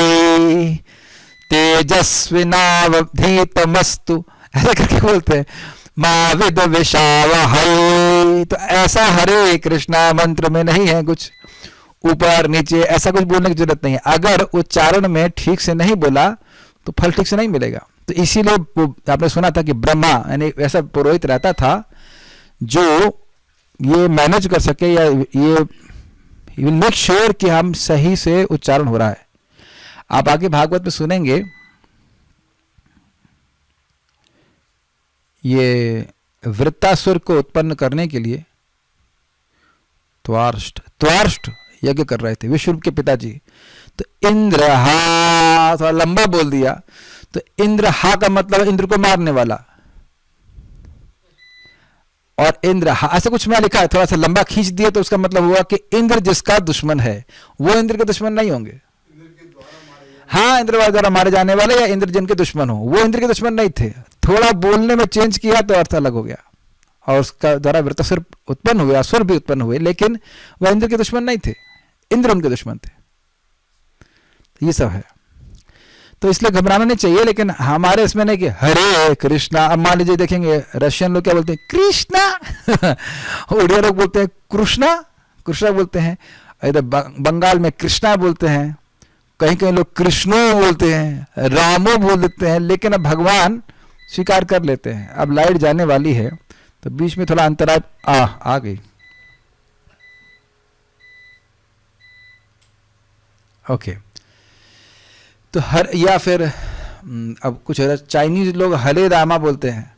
S1: तेजस्विनावधीतमस्तु, ऐसा करके बोलते हैं। मा विद्विषावहै, तो ऐसा हरे कृष्णा मंत्र में नहीं है कुछ ऊपर नीचे, ऐसा कुछ बोलने की जरूरत नहीं है। अगर उच्चारण में ठीक से नहीं बोला तो फल ठीक से नहीं मिलेगा। तो इसीलिए आपने सुना था कि ब्रह्मा यानी ऐसा पुरोहित रहता था जो ये मैनेज कर सके, या ये विल मेक श्योर कि हम सही से उच्चारण हो रहा है। आप आगे भागवत में सुनेंगे, ये वृत्तासुर को उत्पन्न करने के लिए त्वार्ष्ट यज्ञ कर रहे थे विश्वरूप के पिताजी। तो इंद्र हा, थोड़ा लंबा बोल दिया, तो इंद्र हा का मतलब इंद्र को मारने वाला, और इंद्र हा ऐसा कुछ मैं लिखा है, थोड़ा सा लंबा खींच दिया तो उसका मतलब हुआ कि इंद्र जिसका दुश्मन है वो इंद्र के दुश्मन नहीं होंगे। हाँ, इंद्र द्वारा मारे जाने वाले या इंद्र जिनके दुश्मन हो, वो इंद्र के दुश्मन नहीं थे। थोड़ा बोलने में चेंज किया तो अर्थ अलग हो गया, और उसका द्वारा वृत्तासुर उत्पन्न हुए, असुर भी उत्पन्न हुए, लेकिन वह इंद्र के दुश्मन नहीं थे, इंद्र उनके दुश्मन थे। ये सब है, तो इसलिए घबराना नहीं चाहिए। लेकिन हमारे इसमें नहीं कि हरे कृष्णा। अब मान लीजिए देखेंगे रशियन लोग क्या बोलते हैं, कृष्णा उड़िया लोग बोलते हैं कृष्णा, कृष्णा बोलते हैं, इधर बंगाल में कृष्णा बोलते हैं, कहीं कहीं लोग कृष्णो बोलते हैं, रामो बोल देते हैं, लेकिन अब भगवान स्वीकार कर लेते हैं। अब लाइट जाने वाली है तो बीच में थोड़ा अंतराय आ गई। ओके, तो हर, या फिर अब कुछ चाइनीज लोग हले रामा बोलते हैं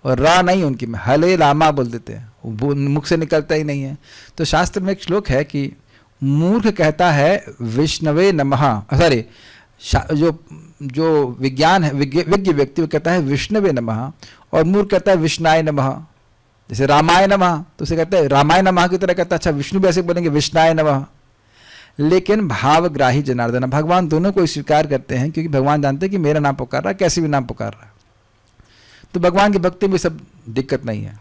S1: और रा नहीं उनकी में, हले रामा बोल देते हैं, वो मुख से निकलता ही नहीं है। तो शास्त्र में एक श्लोक है कि मूर्ख कहता है विष्णवे नमः, सॉरी, जो विज्ञान है, विज्ञ व्यक्ति वो कहता है विष्णवे नमः, और मूर्ख कहता है विष्णाय नमः। जैसे रामाय नमः तो उसे कहते हैं रामाय नमः की तरह कहता है, अच्छा विष्णु भी ऐसे बोलेंगे विष्णाय नमः। लेकिन भावग्राही जनार्दन, भगवान दोनों को स्वीकार करते हैं, क्योंकि भगवान जानते हैं कि मेरा नाम पुकार रहा है, कैसे भी नाम पुकार रहा है, तो भगवान की भक्ति में सब दिक्कत नहीं है।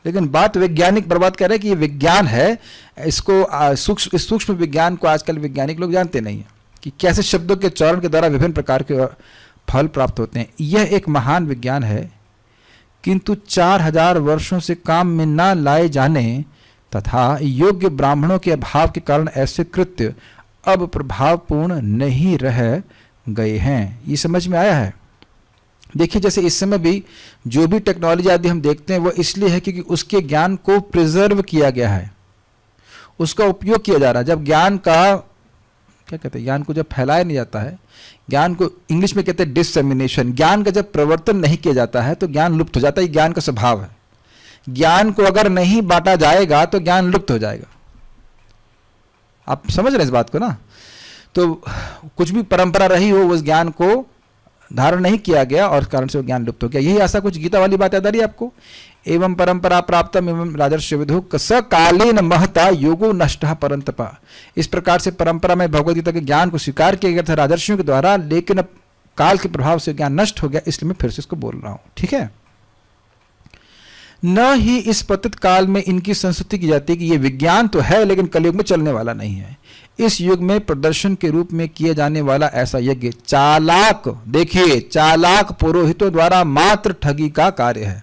S1: लेकिन बात वैज्ञानिक बर्बाद कर रहे हैं कि ये विज्ञान है, इसको सूक्ष्म विज्ञान को आजकल वैज्ञानिक लोग जानते नहीं है कि कैसे शब्दों के चरण के द्वारा विभिन्न प्रकार के फल प्राप्त होते हैं। यह एक महान विज्ञान है, किंतु 4000 वर्षों से काम में न लाए जाने तथा योग्य ब्राह्मणों के अभाव के कारण ऐसे कृत्य अब प्रभावपूर्ण नहीं रह गए हैं। ये समझ में आया है? देखिए, जैसे इस समय भी जो भी टेक्नोलॉजी आदि हम देखते हैं वो इसलिए है क्योंकि उसके ज्ञान को प्रिजर्व किया गया है, उसका उपयोग किया जा रहा है। जब ज्ञान का क्या कहते हैं, ज्ञान को जब फैलाया नहीं जाता है, ज्ञान को इंग्लिश में कहते हैं डिससेमिनेशन, ज्ञान का जब प्रवर्तन नहीं किया जाता है तो ज्ञान लुप्त हो जाता है। ज्ञान का स्वभाव है, ज्ञान को अगर नहीं बांटा जाएगा तो ज्ञान लुप्त हो जाएगा। आप समझ रहे हैं इस बात को ना? तो कुछ भी परंपरा रही हो, उस ज्ञान को धारण नहीं किया गया और कारण से वो ज्ञान लुप्त हो गया। यही ऐसा कुछ गीता वाली बात याद आ रही है आपको? एवं परंपरा प्राप्तम एवं राजर्षि विदु स कालेन महता योगो नष्टः परंतपा। इस प्रकार से परंपरा में भगवद गीता के ज्ञान को स्वीकार किया गया था राजर्षियों के द्वारा, लेकिन अब काल के प्रभाव से ज्ञान नष्ट हो गया, इसलिए मैं फिर से इसको बोल रहा हूं। ठीक है? न ही इस पतित काल में इनकी संस्तुति की जाती है कि ये विज्ञान तो है लेकिन कलयुग में चलने वाला नहीं है। इस युग में प्रदर्शन के रूप में किए जाने वाला ऐसा यज्ञ चालाक, देखिए, चालाक पुरोहितों द्वारा मात्र ठगी का कार्य है।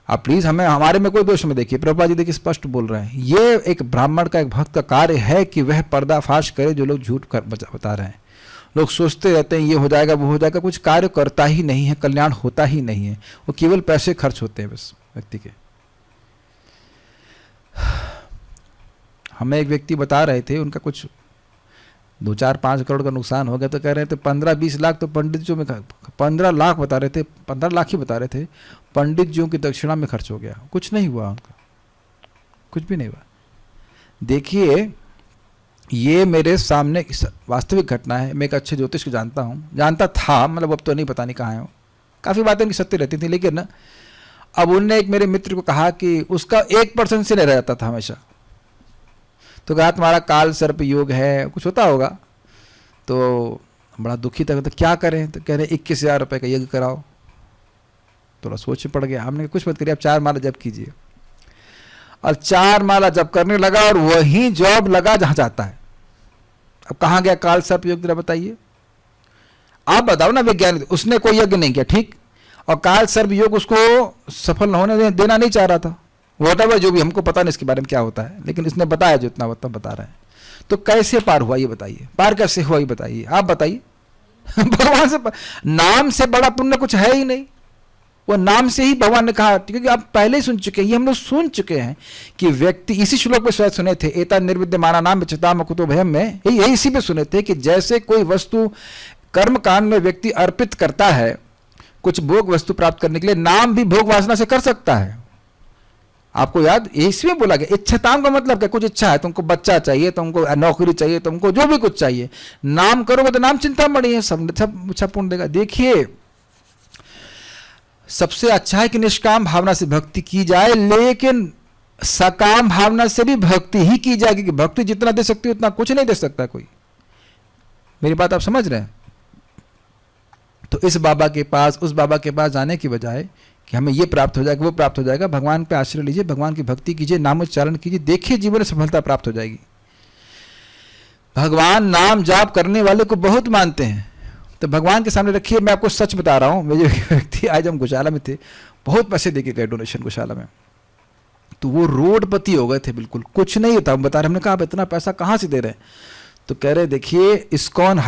S1: आप प्लीज हमारे में कोई दोष में देखिए, प्रभुपाद जी देखिए स्पष्ट बोल रहे हैं, ये एक ब्राह्मण का, एक भक्त का कार्य है कि वह पर्दाफाश करे जो लोग झूठ कर बता रहे हैं। लोग सोचते रहते हैं ये हो जाएगा वो हो जाएगा, कुछ कार्य करता ही नहीं है, कल्याण होता ही नहीं है, वो केवल पैसे खर्च होते हैं बस व्यक्ति के। हमें एक व्यक्ति बता रहे थे, उनका कुछ 2-4-5 करोड़ का नुकसान हो गया, तो कह रहे थे 15-20 लाख तो पंडित जी में, 15 लाख बता रहे थे, 15 लाख ही बता रहे थे, पंडित जियों की दक्षिणा में खर्च हो गया। कुछ नहीं हुआ उनका, कुछ भी नहीं हुआ। देखिए, ये मेरे सामने वास्तविक घटना है। मैं एक अच्छे ज्योतिष को जानता था, मतलब अब तो नहीं, पता नहीं कहाँ है वो, काफ़ी बातें उनकी सत्य रहती थी, लेकिन अब उनने एक मेरे मित्र को कहा कि उसका 1% से नहीं रह जाता था हमेशा। तो कहा तुम्हारा काल सर्प योग है, कुछ होता होगा। तो बड़ा दुखी था, तो क्या करें? तो कह रहे 21,000 रुपये का यज्ञ कराओ। थोड़ा सोच पड़ गया। हमने कुछ मत करिए, आप 4 माला जप कीजिए। और 4 माला जप करने लगा और वही जॉब लगा जहां जाता है। अब कहाँ गया काल सर्प योग, जरा बताइए। आप बताओ ना वैज्ञानिक, उसने कोई यज्ञ नहीं किया, ठीक, और काल सर्प योग उसको सफल होने देना नहीं चाह रहा था। वॉटेवर जो भी, हमको पता नहीं इसके बारे में क्या होता है, लेकिन इसने बताया जो इतना बता रहा है। तो कैसे पार हुआ ये बताइए, पार कैसे हुआ ये बताइए, आप बताइए। भगवान से, नाम से बड़ा पुण्य कुछ है ही नहीं। वो नाम से ही भगवान ने कहा, क्योंकि आप पहले ही सुन चुके हैं, ये हम लोग सुन चुके हैं कि व्यक्ति, इसी श्लोक में शायद सुने थे, एता निर्विद्यमाना नाम विचताम कुतो भयम में, यही इसी पे सुने थे कि जैसे कोई वस्तु कर्म कांड में व्यक्ति अर्पित करता है कुछ भोग वस्तु प्राप्त करने के लिए, नाम भी भोग वासना से कर सकता है। आपको याद, इसमें बोला गया इच्छताम का मतलब क्या? कुछ इच्छा है, तुमको बच्चा चाहिए, तुमको नौकरी चाहिए, तुमको जो भी कुछ चाहिए, नाम करोगे तो नाम चिंतामणि है, सब अच्छा पूर्ण देगा। देखिए, सबसे अच्छा है कि निष्काम भावना से भक्ति की जाए, लेकिन सकाम भावना से भी भक्ति ही की जाए, क्योंकि भक्ति जितना दे सकती है उतना कुछ नहीं दे सकता कोई। मेरी बात आप समझ रहे हैं? तो इस बाबा के पास, उस बाबा के पास जाने की बजाय कि हमें ये प्राप्त हो जाएगा, वो प्राप्त हो जाएगा, भगवान पे आश्रय लीजिए, भगवान की भक्ति कीजिए, नामोच्चारण कीजिए, देखिए जीवन में सफलता प्राप्त हो जाएगी। भगवान नाम जाप करने वाले को बहुत मानते हैं, तो भगवान के सामने रखिए। मैं आपको सच बता रहा हूँ, मेरे व्यक्ति आज हम गौशाला में थे, बहुत पैसे देके गए डोनेशन गौशाला में, तो वो रोडपति हो गए थे, बिल्कुल कुछ नहीं था। हम बता रहे, हमने कहा आप इतना पैसा कहाँ से दे रहे हैं? तो कह रहे देखिए इस्कॉन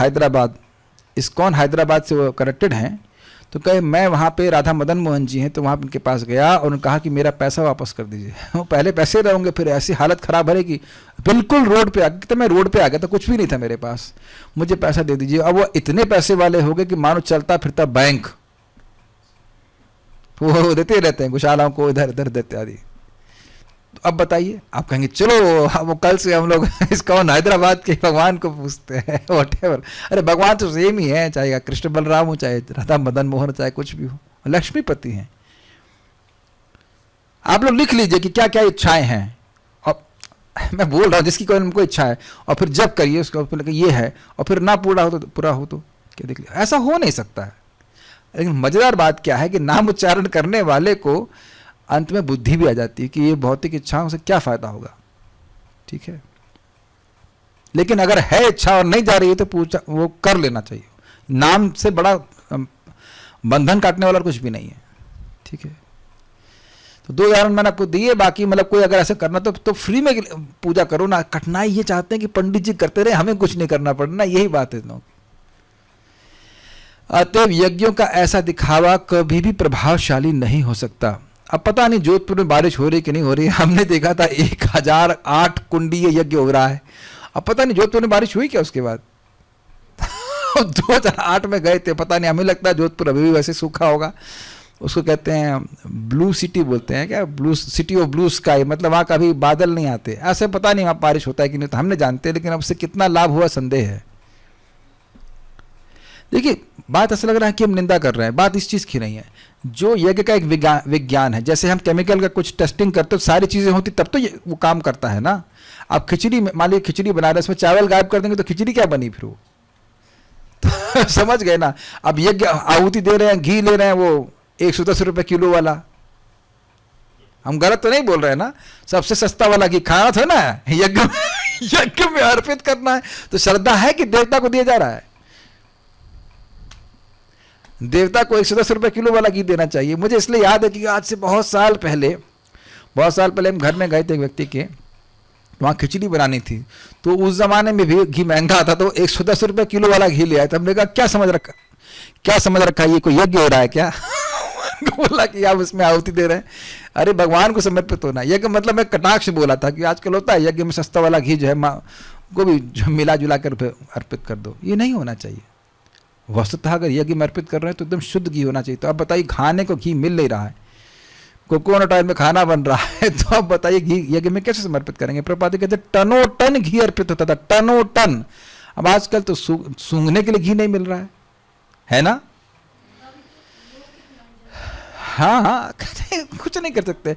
S1: हैदराबाद से वो कनेक्टेड हैं। तो कहे मैं वहाँ पे राधा मदन मोहन जी हैं, तो वहाँ उनके पास गया और उन्होंने कहा कि मेरा पैसा वापस कर दीजिए। वो पहले पैसे रहोगे, फिर ऐसी हालत ख़राब है कि बिल्कुल रोड पे आ गया। तो मैं रोड पे आ गया, तो कुछ भी नहीं था मेरे पास, मुझे पैसा दे दीजिए। अब वो इतने पैसे वाले हो गए कि मानो चलता फिरता बैंक, वो देते रहते हैं गौशालाओं को, इधर उधर देते आदि। तो अब बताइए, आप कहेंगे चलो वो कल से हम लोग इस्कॉन हैदराबाद के भगवान को पूछते हैं, वॉटेवर। अरे भगवान तो सेम ही है, चाहे कृष्ण बलराम हो, चाहे राधा मदन मोहन, चाहे कुछ भी हो, लक्ष्मीपति हैं। आप लोग लिख लीजिए कि क्या क्या इच्छाएं हैं, और मैं बोल रहा हूँ जिसकी कोई उनको इच्छा है, और फिर जब करिए उसका ऊपर ये है, और फिर ना पूरा हो तो क्या देख लिया। ऐसा हो नहीं सकता है। लेकिन मजेदार बात क्या है कि नाम उच्चारण करने वाले को अंत में बुद्धि भी आ जाती है कि ये भौतिक इच्छाओं से क्या फायदा होगा, ठीक है। लेकिन अगर है इच्छा और नहीं जा रही है तो पूछा वो कर लेना चाहिए। नाम से बड़ा बंधन काटने वाला कुछ भी नहीं है, ठीक है। तो 2 उदाहरण मैंने आपको दिए। बाकी मतलब कोई अगर ऐसे करना तो फ्री में पूजा करो ना। कठिनाई ये चाहते हैं कि पंडित जी करते रहे, हमें कुछ नहीं करना पड़ना, यही बात है लोग। अतएव यज्ञों का ऐसा दिखावा कभी भी प्रभावशाली नहीं हो सकता। अब पता नहीं जोधपुर में बारिश हो रही कि नहीं हो रही। हमने देखा था 1008 कुंडीय यज्ञ हो रहा है। अब पता नहीं जोधपुर में बारिश हुई क्या उसके बाद। 2008 में गए थे, पता नहीं, हमें लगता है जोधपुर अभी भी वैसे सूखा होगा। उसको कहते हैं ब्लू सिटी बोलते हैं क्या, blue city of blue sky, मतलब वहाँ कभी बादल नहीं आते। ऐसे पता नहीं वहाँ बारिश होता है कि नहीं, तो हमने जानते हैं, लेकिन अब से कितना लाभ हुआ संदेह है। देखिए बात ऐसा लग रहा है कि हम निंदा कर रहे हैं, बात इस चीज़ की नहीं है। जो यज्ञ का एक विज्ञान है, जैसे हम केमिकल का कुछ टेस्टिंग करते हो, सारी चीज़ें होती तब तो वो काम करता है ना। आप खिचड़ी, मान लीजिए खिचड़ी बना रहे, इसमें चावल गायब कर देंगे तो खिचड़ी क्या बनी फिर वो। तो समझ गए ना। अब यज्ञ आहुति दे रहे हैं, घी ले रहे हैं, वो 110 रुपये किलो वाला। हम गलत तो नहीं बोल रहे हैं ना, सबसे सस्ता वाला घी खाना था ना, यज्ञ में अर्पित करना है। तो श्रद्धा है कि देवता को दिया जा रहा है। देवता को 110 रुपये किलो वाला घी देना चाहिए। मुझे इसलिए याद है कि आज से बहुत साल पहले हम घर में गए थे एक व्यक्ति के, वहाँ खिचड़ी बनानी थी। तो उस जमाने में भी घी महंगा आता, तो 110 रुपये किलो वाला घी ले आए। तो हमने कहा क्या समझ रखा ये कोई यज्ञ हो रहा है क्या। बोला कि आप उसमें आहुति दे रहे हैं। अरे भगवान को समर्पित होना। यज्ञ मतलब मैं कटाक्ष बोला था कि आजकल होता है यज्ञ में सस्ता वाला घी जो है माँ को भी मिला जुला कर अर्पित कर दो, ये नहीं होना चाहिए। वस्तुतः अगर यज्ञ में अर्पित कर रहे हैं तो एकदम शुद्ध घी होना चाहिए। तो अब बताइए खाने को घी मिल नहीं रहा है, कोकोनट ऑयल में खाना बन रहा है, तो अब बताइए घी यज्ञ में कैसे समर्पित करेंगे। प्रभुपाद कहते टनों टन घी अर्पित होता था, टनों टन। अब आजकल तो सूंघने के लिए घी नहीं मिल रहा है ना। हाँ कुछ नहीं कर सकते।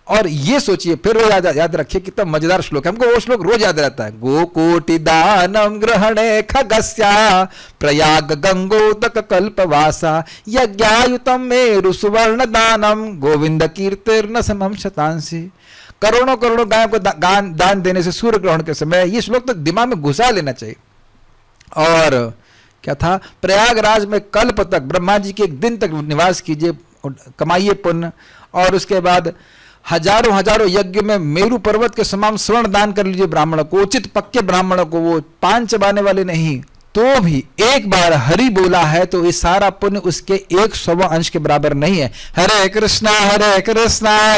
S1: और ये सोचिए फिर वो याद रखिए कितना मजेदार श्लोक है, हमको वो श्लोक रोज याद रहता है। गोकोटि दानम ग्रहणे खगस्या प्रयाग गंगोदक कल्पवासा यज्ञायुतम मेरु सुवर्ण दानम गोविंद कीर्तिर्न समम शतांसी। करोड़ों करोड़ों गायों को दान देने से सूर्य ग्रहण के समय, ये श्लोक तो दिमाग में घुसा लेना चाहिए। और क्या था, प्रयागराज में कल्प तक ब्रह्मा जी के 1 दिन तक निवास कीजिए, कमाइए पुण्य। और उसके बाद हजारों हजारों यज्ञ में मेरु पर्वत के समान स्वर्ण दान कर लीजिए ब्राह्मण को, उचित पक्के ब्राह्मण को, वो पान चबाने वाले नहीं। तो भी एक बार हरि बोला है तो इस सारा पुण्य उसके 100वां अंश के बराबर नहीं है। हरे कृष्णा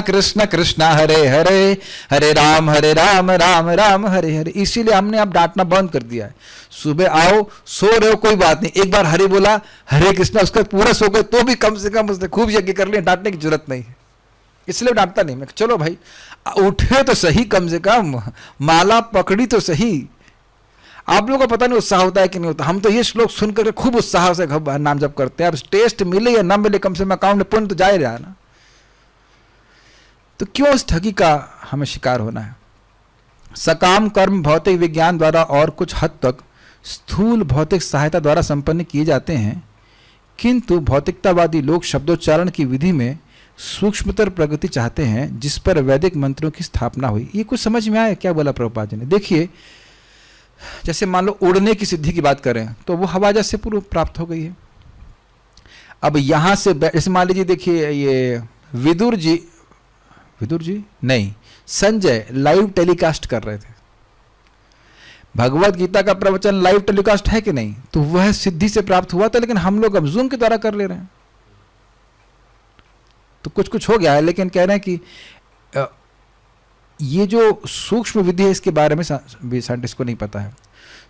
S1: कृष्ण कृष्णा हरे हरे, हरे राम राम राम हरे हरे। इसीलिए हमने अब डांटना बंद कर दिया है। सुबह आओ, सो रहे हो कोई बात नहीं, एक बार हरि बोला हरे कृष्णा, उसका पूरा सो गए तो भी कम से कम उसने खूब यज्ञ कर लिया, डांटने की जरूरत नहीं है। इसलिए डांटता नहीं मैं, चलो भाई उठे तो सही, कम से कम माला पकड़ी तो सही। आप लोगों को पता नहीं उत्साह होता है कि नहीं होता। हम तो ये श्लोक सुनकर खूब उत्साह से नाम जप करते हैं। अब टेस्ट मिले या ना मिले, कम से कम अकाउंट में पुण्य तो जा ही रहा है ना। तो क्यों इस ठगी का हमें शिकार होना है। सकाम कर्म भौतिक विज्ञान द्वारा और कुछ हद तक स्थूल भौतिक सहायता द्वारा संपन्न किए जाते हैं, किंतु भौतिकतावादी लोग शब्दोच्चारण की विधि में सूक्ष्मतर प्रगति चाहते हैं, जिस पर वैदिक मंत्रों की स्थापना हुई। ये कुछ समझ में आया क्या बोला प्रभुपाद जी ने। देखिए जैसे मान लो उड़ने की सिद्धि की बात करें तो वो हवाजा से पूर्व प्राप्त हो गई है। अब यहां से जैसे मान लीजिए, देखिए ये विदुर जी विदुर जी नहीं, संजय लाइव टेलीकास्ट कर रहे थे। भगवत गीता का प्रवचन लाइव टेलीकास्ट है कि नहीं? तो वह सिद्धि से प्राप्त हुआ था, लेकिन हम लोग अब जूम के द्वारा कर ले रहे हैं। तो कुछ कुछ हो गया है, लेकिन कह रहे हैं कि ये जो सूक्ष्म विधि है इसके बारे में भी साइंटिस्ट को नहीं पता है।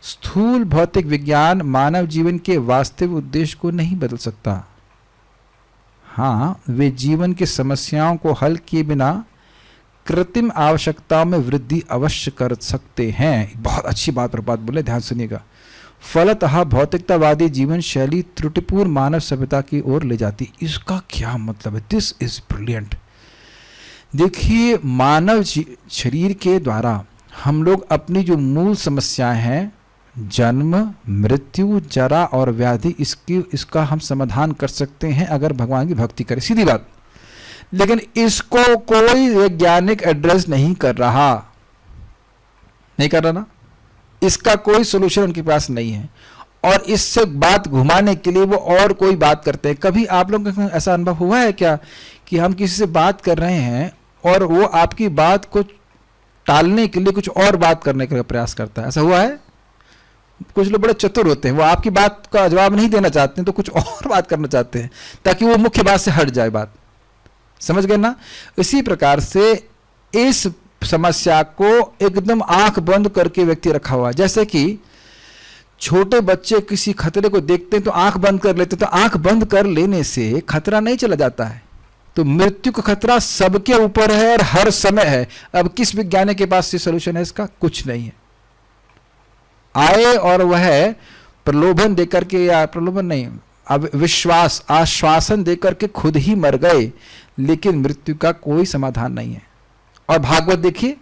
S1: स्थूल भौतिक विज्ञान मानव जीवन के वास्तविक उद्देश्य को नहीं बदल सकता। हाँ, वे जीवन की समस्याओं को हल किए बिना कृत्रिम आवश्यकताओं में वृद्धि अवश्य कर सकते हैं। बहुत अच्छी बात प्रपात बोले, ध्यान सुनिएगा। फलतः भौतिकतावादी जीवन शैली त्रुटिपूर्ण मानव सभ्यता की ओर ले जाती। इसका क्या मतलब है? This is brilliant. देखिए, मानव शरीर के द्वारा हम लोग अपनी जो मूल समस्याएं हैं, जन्म, मृत्यु, जरा और व्याधि, इसका हम समाधान कर सकते हैं अगर भगवान की भक्ति करें, सीधी बात। लेकिन इसको कोई वैज्ञानिक एड्रेस नहीं कर रहा ना, इसका कोई सोल्यूशन उनके पास नहीं है, और इससे बात घुमाने के लिए वो और कोई बात करते हैं। कभी आप लोगों का ऐसा अनुभव हुआ है क्या कि हम किसी से बात कर रहे हैं और वो आपकी बात को टालने के लिए कुछ और बात करने का प्रयास करता है? ऐसा हुआ है? कुछ लोग बड़े चतुर होते हैं, वो आपकी बात का जवाब नहीं देना चाहते हैं तो कुछ और बात करना चाहते हैं ताकि वो मुख्य बात से हट जाए बात। समझ गए ना? इसी प्रकार से इस समस्या को एकदम आंख बंद करके व्यक्ति रखा हुआ है। जैसे कि छोटे बच्चे किसी खतरे को देखते हैं तो आंख बंद कर लेते, तो आंख बंद कर लेने से खतरा नहीं चला जाता है। तो मृत्यु का खतरा सबके ऊपर है और हर समय है। अब किस विज्ञानी के पास ये सोल्यूशन है इसका? कुछ नहीं है। आए और वह प्रलोभन देकर के, या प्रलोभन नहीं, अब विश्वास आश्वासन देकर के खुद ही मर गए, लेकिन मृत्यु का कोई समाधान नहीं है। और भागवत देखिए,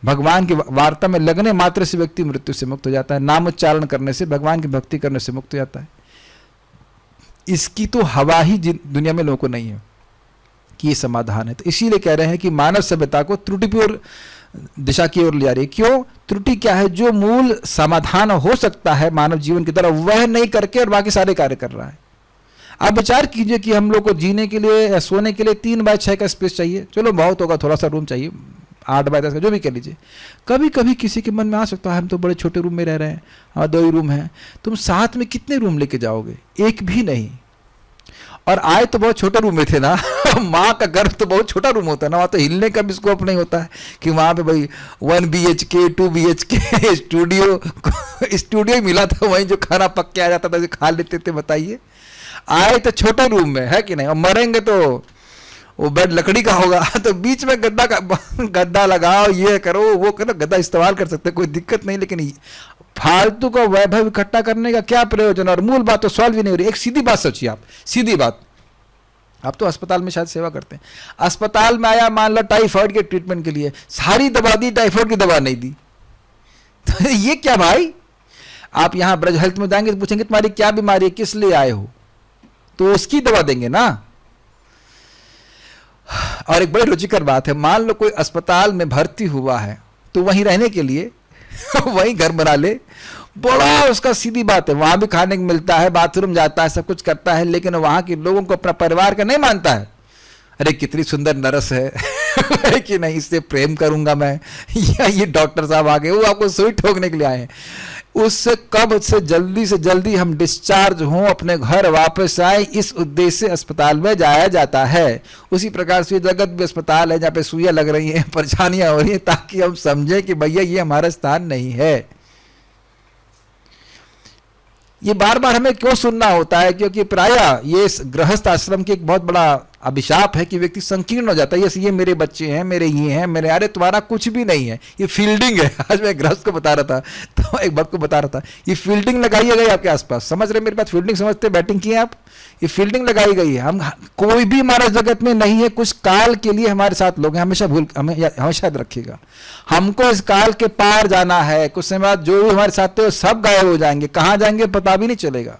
S1: भगवान की वार्ता में लगने मात्र से व्यक्ति मृत्यु से मुक्त हो जाता है, नाम उच्चारण करने से, भगवान की भक्ति करने से मुक्त हो जाता है। इसकी तो हवा ही दुनिया में लोगों को नहीं है कि ये समाधान है। तो इसीलिए कह रहे हैं कि मानव सभ्यता को त्रुटिपूर्ण दिशा की ओर ले जा रही है। क्यों? त्रुटि क्या है? जो मूल समाधान हो सकता है मानव जीवन की तरफ, वह नहीं करके और बाकी सारे कार्य कर रहा है। आप विचार कीजिए कि हम लोग को जीने के लिए या सोने के लिए 3x6 का स्पेस चाहिए, चलो बहुत होगा, थोड़ा सा रूम चाहिए, 8x10 का जो भी कह लीजिए। कभी कभी किसी के मन में आ सकता है हम तो बड़े छोटे रूम में रह रहे हैं, हमारे 2 ही रूम हैं, तुम साथ में कितने रूम लेके जाओगे? एक भी नहीं। और आए तो बहुत छोटे रूम में थे ना माँ का गर्भ तो बहुत छोटा रूम होता है ना, वहाँ तो हिलने का भी स्कोप नहीं होता है कि वहाँ पे भाई 1 BHK 2 BHK स्टूडियो मिला था, वहीं जो खाना पक के आ जाता था, जो खा लेते थे। बताइए, आए तो छोटे रूम में है कि नहीं, और मरेंगे तो वो बेड लकड़ी का होगा तो बीच में गद्दा लगाओ, ये करो वो करो, गद्दा इस्तेमाल कर सकते, कोई दिक्कत नहीं। लेकिन फालतू का वैभव इकट्ठा करने का क्या प्रयोजन? और मूल बात तो सॉल्व ही नहीं हो रही। एक सीधी बात सोचिए आप, सीधी बात। आप तो अस्पताल में शायद सेवा करते हैं, अस्पताल में आया मान लो टाइफाइड के ट्रीटमेंट के लिए, सारी दवा दी, टाइफाइड की दवा नहीं दी, तो ये क्या भाई? आप यहाँ ब्रज हेल्थ में जाएंगे तो पूछेंगे तुम्हारी क्या बीमारी है, किस लिए आए हो, तो उसकी दवा देंगे ना। और एक बड़ी रुचिकर बात है, मान लो कोई अस्पताल में भर्ती हुआ है तो वहीं रहने के लिए वहीं घर बना ले, बड़ा उसका सीधी बात है, वहां भी खाने को मिलता है, बाथरूम जाता है, सब कुछ करता है, लेकिन वहां के लोगों को अपना परिवार का नहीं मानता है। अरे कितनी सुंदर नर्स है कि नहीं, इससे प्रेम करूंगा मैं, या ये डॉक्टर साहब आ गए, वो आपको सुई ठोकने के लिए आए हैं। उससे कब से जल्दी हम डिस्चार्ज हों, अपने घर वापस आए, इस उद्देश्य से अस्पताल में जाया जाता है। उसी प्रकार से जगत भी अस्पताल है जहाँ पे सुइयां लग रही हैं, परेशानियां हो रही हैं, ताकि हम समझें कि भैया ये हमारा स्थान नहीं है। ये बार बार हमें क्यों सुनना होता है? क्योंकि प्रायः ये गृहस्थ आश्रम की एक बहुत बड़ा अभिशाप है कि व्यक्ति संकीर्ण हो जाता है। ये मेरे बच्चे हैं, मेरे ये हैं, मेरे, अरे तुम्हारा कुछ भी नहीं है, ये फील्डिंग है। आज मैं गृहस्थ को बता रहा था, तो एक भक्त को बता रहा था, ये फील्डिंग लगाई गई आपके आसपास। समझ रहे मेरी बात? फील्डिंग समझते, बैटिंग की है आप, ये फील्डिंग लगाई गई है। हम कोई भी हमारा जगत में नहीं है, कुछ काल के लिए हमारे साथ लोग हैं, हमेशा याद रखिएगा। हमको इस काल के पार जाना है, कुछ समय बाद जो भी हमारे साथ थे सब गायब हो जाएंगे, कहाँ जाएंगे पता भी नहीं चलेगा।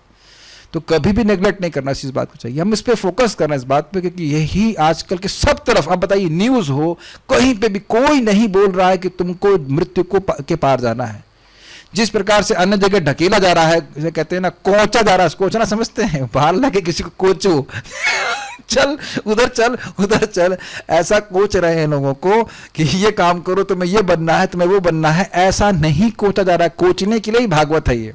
S1: तो कभी भी नेग्लेक्ट नहीं करना इस बात को चाहिए, हम इस पे फोकस करना इस बात पे, क्योंकि यही आजकल के सब तरफ, आप बताइए न्यूज़ हो, कहीं पे भी कोई नहीं बोल रहा है कि तुमको मृत्यु के पार जाना है। जिस प्रकार से अन्य जगह ढकेला जा रहा है, जैसे कहते हैं ना, कोचा जा रहा है, कोचना समझते हैं, बाहर लगे किसी को कोचो चल उधर चल उधर चल, ऐसा कोच रहे हैं लोगों को कि ये काम करो, तुम्हें ये बनना है, तुम्हें वो बनना है। ऐसा नहीं कोचा जा रहा है, कोचने के लिए ही भागवत है ये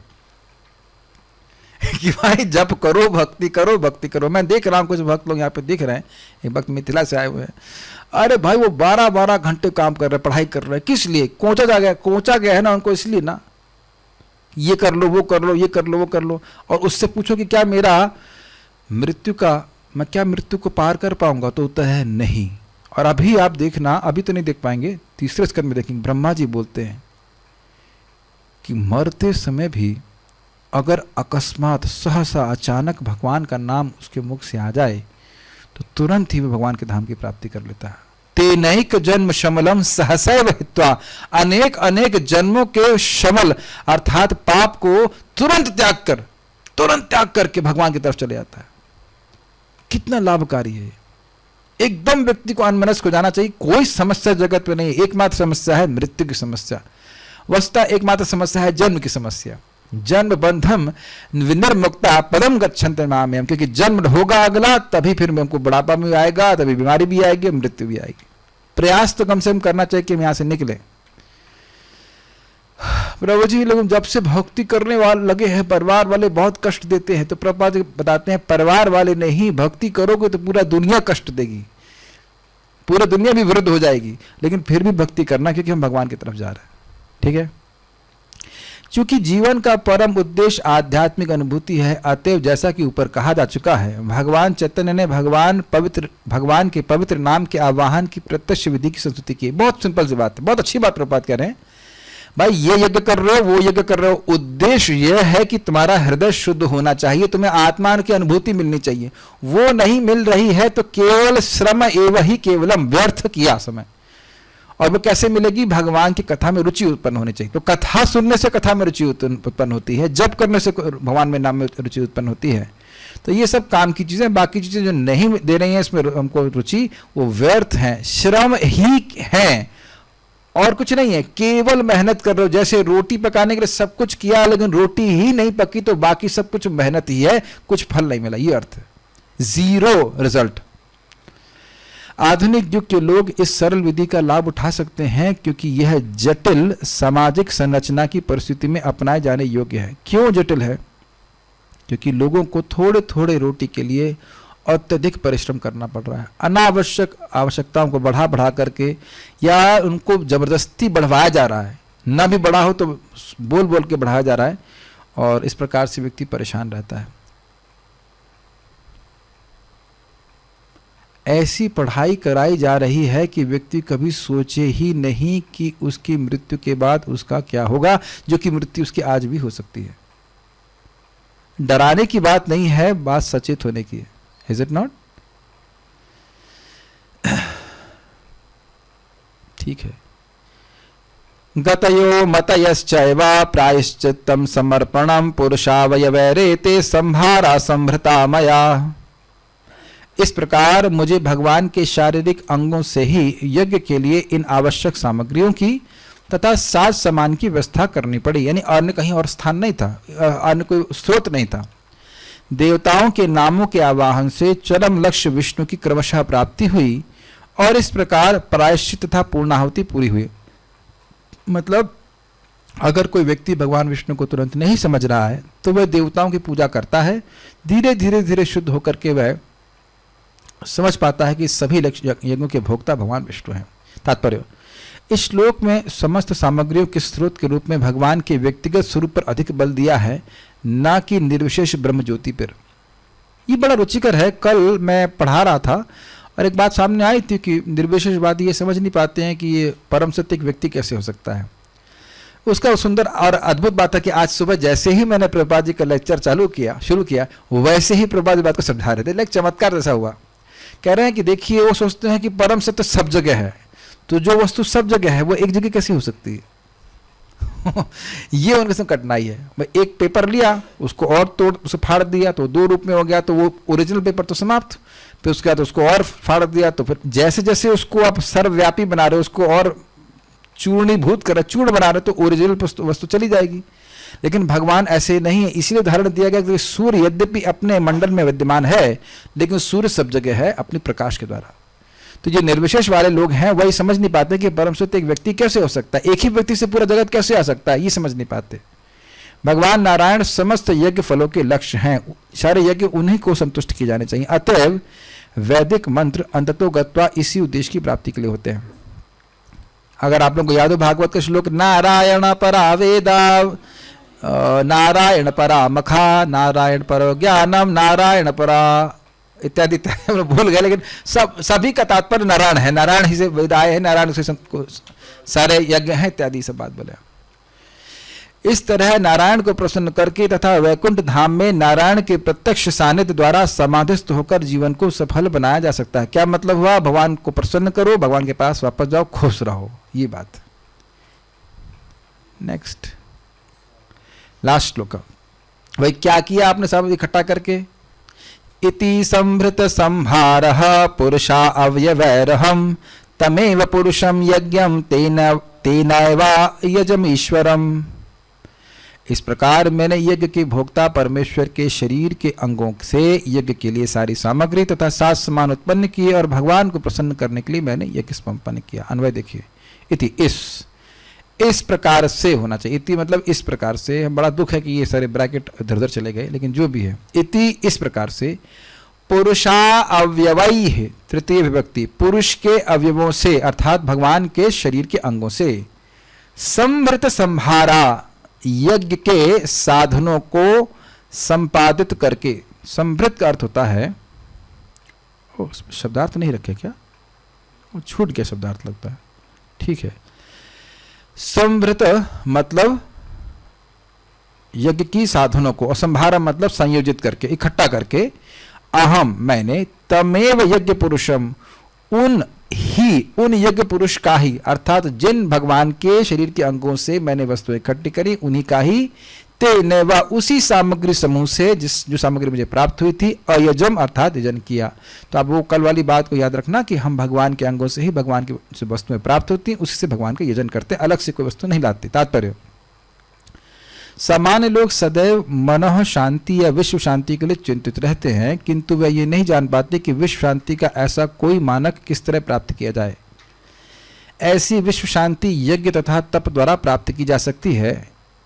S1: कि भाई जप करो, भक्ति करो, भक्ति करो। मैं देख रहा हूँ कुछ भक्त लोग यहाँ पे दिख रहे हैं, एक भक्त मिथिला से आए हुए हैं, अरे भाई वो 12-12 घंटे काम कर रहे हैं, पढ़ाई कर रहे हैं। किस लिए? कोचा जा गया, कोचा गया है ना उनको, इसलिए ना, ये कर लो, वो कर लो, ये कर लो, वो कर लो। और उससे पूछो कि क्या मेरा मृत्यु का, मैं क्या मृत्यु को पार कर पाऊंगा? तो उत्तर है नहीं। और अभी आप देखना, अभी तो नहीं देख पाएंगे, तीसरे स्कंद में देखेंगे, ब्रह्मा जी बोलते हैं कि मरते समय भी अगर अकस्मात सहसा अचानक भगवान का नाम उसके मुख से आ जाए तो तुरंत ही वह भगवान के धाम की प्राप्ति कर लेता है। तेनैक जन्म शमलम सहसैव हित्वा, अनेक अनेक जन्मों के शमल अर्थात पाप को तुरंत त्याग करके भगवान की तरफ चले जाता है। कितना लाभकारी है। एकदम व्यक्ति को अनमनस्क हो जाना चाहिए। कोई समस्या जगत में नहीं, एकमात्र समस्या है मृत्यु की समस्या। वस्तुतः एकमात्र समस्या है जन्म की समस्या। जन्म बंधम विनिर्मुक्ता पदम गच्छन्ति मामेयम्, क्योंकि जन्म होगा अगला, तभी फिर हमको बुढ़ापा भी आएगा, तभी बीमारी भी आएगी, मृत्यु भी आएगी। प्रयास तो कम से कम करना चाहिए कि हम यहां से निकले। प्रभु जी लोग जब से भक्ति करने वाले लगे हैं, परिवार वाले बहुत कष्ट देते हैं, तो प्रभुपाद जी बताते हैं परिवार वाले नहीं, भक्ति करोगे तो पूरा दुनिया कष्ट देगी, पूरा दुनिया भी विरुद्ध हो जाएगी, लेकिन फिर भी भक्ति करना, क्योंकि हम भगवान की तरफ जा रहे हैं। ठीक है, चूंकि जीवन का परम उद्देश्य आध्यात्मिक अनुभूति है, अतएव जैसा कि ऊपर कहा जा चुका है, भगवान चैतन्य ने भगवान के पवित्र नाम के आवाहन की प्रत्यक्ष विधि की संस्तुति की। बहुत सिंपल सी बात है, बहुत अच्छी बात प्रभुपाद कह रहे हैं। भाई ये यज्ञ कर रहे हो, वो यज्ञ कर रहे हो, उद्देश्य यह है कि तुम्हारा हृदय शुद्ध होना चाहिए, तुम्हें आत्मा की अनुभूति मिलनी चाहिए। वो नहीं मिल रही है तो केवल श्रम एवं ही केवलम, व्यर्थ किया समय। और वो कैसे मिलेगी? भगवान की कथा में रुचि उत्पन्न होनी चाहिए। तो कथा सुनने से कथा में रुचि उत्पन्न होती है, जप करने से भगवान में नाम में रुचि उत्पन्न होती है। तो ये सब काम की चीजें, बाकी चीजें जो नहीं दे रही हैं इसमें हमको रुचि, वो व्यर्थ हैं, श्रम ही है और कुछ नहीं है। केवल मेहनत कर रहे हो, जैसे रोटी पकाने के लिए सब कुछ किया लेकिन रोटी ही नहीं पकी तो बाकी सब कुछ मेहनत ही है, कुछ फल नहीं मिला, ये अर्थ है, जीरो रिजल्ट। आधुनिक युग के लोग इस सरल विधि का लाभ उठा सकते हैं क्योंकि यह जटिल सामाजिक संरचना की परिस्थिति में अपनाए जाने योग्य है। क्यों जटिल है? क्योंकि लोगों को थोड़े थोड़े रोटी के लिए अत्यधिक परिश्रम करना पड़ रहा है। अनावश्यक आवश्यकताओं को बढ़ा बढ़ा करके या उनको जबरदस्ती बढ़वाया जा रहा है, ना भी बढ़ा हो तो बोल बोल के बढ़ाया जा रहा है, और इस प्रकार से व्यक्ति परेशान रहता है। ऐसी पढ़ाई कराई जा रही है कि व्यक्ति कभी सोचे ही नहीं कि उसकी मृत्यु के बाद उसका क्या होगा, जो कि मृत्यु उसकी आज भी हो सकती है। डराने की बात नहीं है, बात सचेत होने की है। Is it not? ठीक है। गतयो मतयश्चैव प्रायश्चित्तं समर्पणं पुरुषावयवैरेते संभारा संभृता मया। इस प्रकार मुझे भगवान के शारीरिक अंगों से ही यज्ञ के लिए इन आवश्यक सामग्रियों की तथा साज सामान की व्यवस्था करनी पड़ी, यानी अन्य कहीं और स्थान नहीं था, अन्य कोई स्रोत नहीं था। देवताओं के नामों के आवाहन से चरम लक्ष्य विष्णु की क्रमशः प्राप्ति हुई और इस प्रकार प्रायश्चित तथा पूर्णाहुति पूरी हुई। मतलब अगर कोई व्यक्ति भगवान विष्णु को तुरंत नहीं समझ रहा है तो वह देवताओं की पूजा करता है, धीरे धीरे धीरे शुद्ध होकर के वह समझ पाता है कि सभी यज्ञों के भोक्ता भगवान विष्णु हैं। तात्पर्य, इस श्लोक में समस्त सामग्रियों के स्रोत के रूप में भगवान के व्यक्तिगत स्वरूप पर अधिक बल दिया है, ना कि निर्विशेष ब्रह्म ज्योति पर। ये बड़ा रुचिकर है। कल मैं पढ़ा रहा था और एक बात सामने आई थी कि निर्विशेषवादी ये समझ नहीं पाते हैं कि ये परम सत्य एक व्यक्ति कैसे हो सकता है। उसका सुंदर और अद्भुत बात है कि आज सुबह जैसे ही मैंने प्रभुपाद जी का लेक्चर शुरू किया वैसे ही प्रभुपाद जी बात को समझा रहे थे। लेकिन चमत्कार जैसा हुआ। कह रहे हैं कि देखिए, वो सोचते हैं कि परम सत्य सब जगह है, तो जो वस्तु सब जगह है वो एक जगह कैसे हो सकती है? ये उनके साथ कठिनाई है। मैं एक पेपर लिया, उसको और तोड़, उसे फाड़ दिया तो दो रूप में हो गया, तो वो ओरिजिनल पेपर तो समाप्त। फिर उसके बाद उसको और फाड़ दिया, तो फिर जैसे जैसे उसको आप सर्वव्यापी बना रहे हो, उसको और चूर्णीभूत कर रहे, चूर्ण बना रहे, तो ओरिजिनल वस्तु चली जाएगी। लेकिन भगवान ऐसे नहीं है, इसलिए उदाहरण दिया गया कि सूर्य यद्यपि अपने मंडल में विद्यमान है, लेकिन सूर्य सब जगह है अपने प्रकाश के द्वारा। तो जो निर्विशेष वाले लोग हैं वही समझ नहीं पाते कि परम सत्य एक व्यक्ति कैसे हो सकता है, एक ही व्यक्ति से पूरा जगत कैसे आ सकता है, ये समझ नहीं पाते। भगवान नारायण समस्त यज्ञ फलों के लक्ष्य हैं, सारे यज्ञ उन्हीं को संतुष्ट किए जाने चाहिए। अतएव वैदिक मंत्र अंततो गत्वा इसी उद्देश्य की प्राप्ति के लिए होते हैं। अगर आप लोगों को याद हो भागवत का श्लोक, नारायण परा वेदा, नारायण परा मखा, नारायण परो ज्ञानम, नारायण परा इत्यादि हम लोग भूल गए, लेकिन सभी का तात्पर्य नारायण है। नारायण ही से वेद आए हैं, नारायण से सारे यज्ञ हैं इत्यादि सब बात बोले। इस तरह नारायण को प्रसन्न करके तथा वैकुंठ धाम में नारायण के प्रत्यक्ष सानिध्य द्वारा समाधिस्थ होकर जीवन को सफल बनाया जा सकता है। क्या मतलब हुआ? भगवान को प्रसन्न करो, भगवान के पास वापस जाओ, खुश रहो, ये बात। नेक्स्ट लास्ट श्लोक। भाई क्या किया आपने सब इकट्ठा करके? इति संभृत संहारः पुरुषा अव्यवैरहम तमेव पुरुषम यज्ञम तेनैवा यजमीश्वरम। इस प्रकार मैंने यज्ञ के भोक्ता परमेश्वर के शरीर के अंगों से यज्ञ के लिए सारी सामग्री तथा सात समान उत्पन्न किए और भगवान को प्रसन्न करने के लिए मैंने यज्ञ संपन्न किया। अन्वय देखिए, इति इस प्रकार से होना चाहिए। इति मतलब इस प्रकार से। बड़ा दुख है कि ये सारे ब्रैकेट इधर उधर चले गए, लेकिन जो भी है, इति इस प्रकार से। पुरुषा अव्यवई है, तृतीय विभक्ति, पुरुष के अवयवों से अर्थात भगवान के शरीर के अंगों से। संभृत संहारा, यज्ञ के साधनों को संपादित करके। संभृत का अर्थ होता है, शब्दार्थ नहीं रखे क्या? वो छूट गया शब्दार्थ लगता है, ठीक है। संभृत मतलब यज्ञ की साधनों को, और संभारा मतलब संयोजित करके, इकट्ठा करके। अहम मैंने, तमेव यज्ञ पुरुषम उन यज्ञ पुरुष का ही, अर्थात जिन भगवान के शरीर के अंगों से मैंने वस्तु इकट्ठी करी उन्हीं का ही, तेने व उसी सामग्री समूह से जो सामग्री मुझे प्राप्त हुई थी, अयजम अर्थात यजन किया। तो आप वो कल वाली बात को याद रखना कि हम भगवान के अंगों से ही भगवान की वस्तुएं प्राप्त होती हैं, उसी से भगवान का यजन करते, अलग से कोई वस्तु नहीं लाते। तात्पर्य, सामान्य लोग सदैव मनः शांति या विश्व शांति के लिए चिंतित रहते हैं, किंतु वे ये नहीं जान पाते कि विश्व शांति का ऐसा कोई मानक किस तरह प्राप्त किया जाए। ऐसी विश्व शांति यज्ञ तथा तप द्वारा प्राप्त की जा सकती है।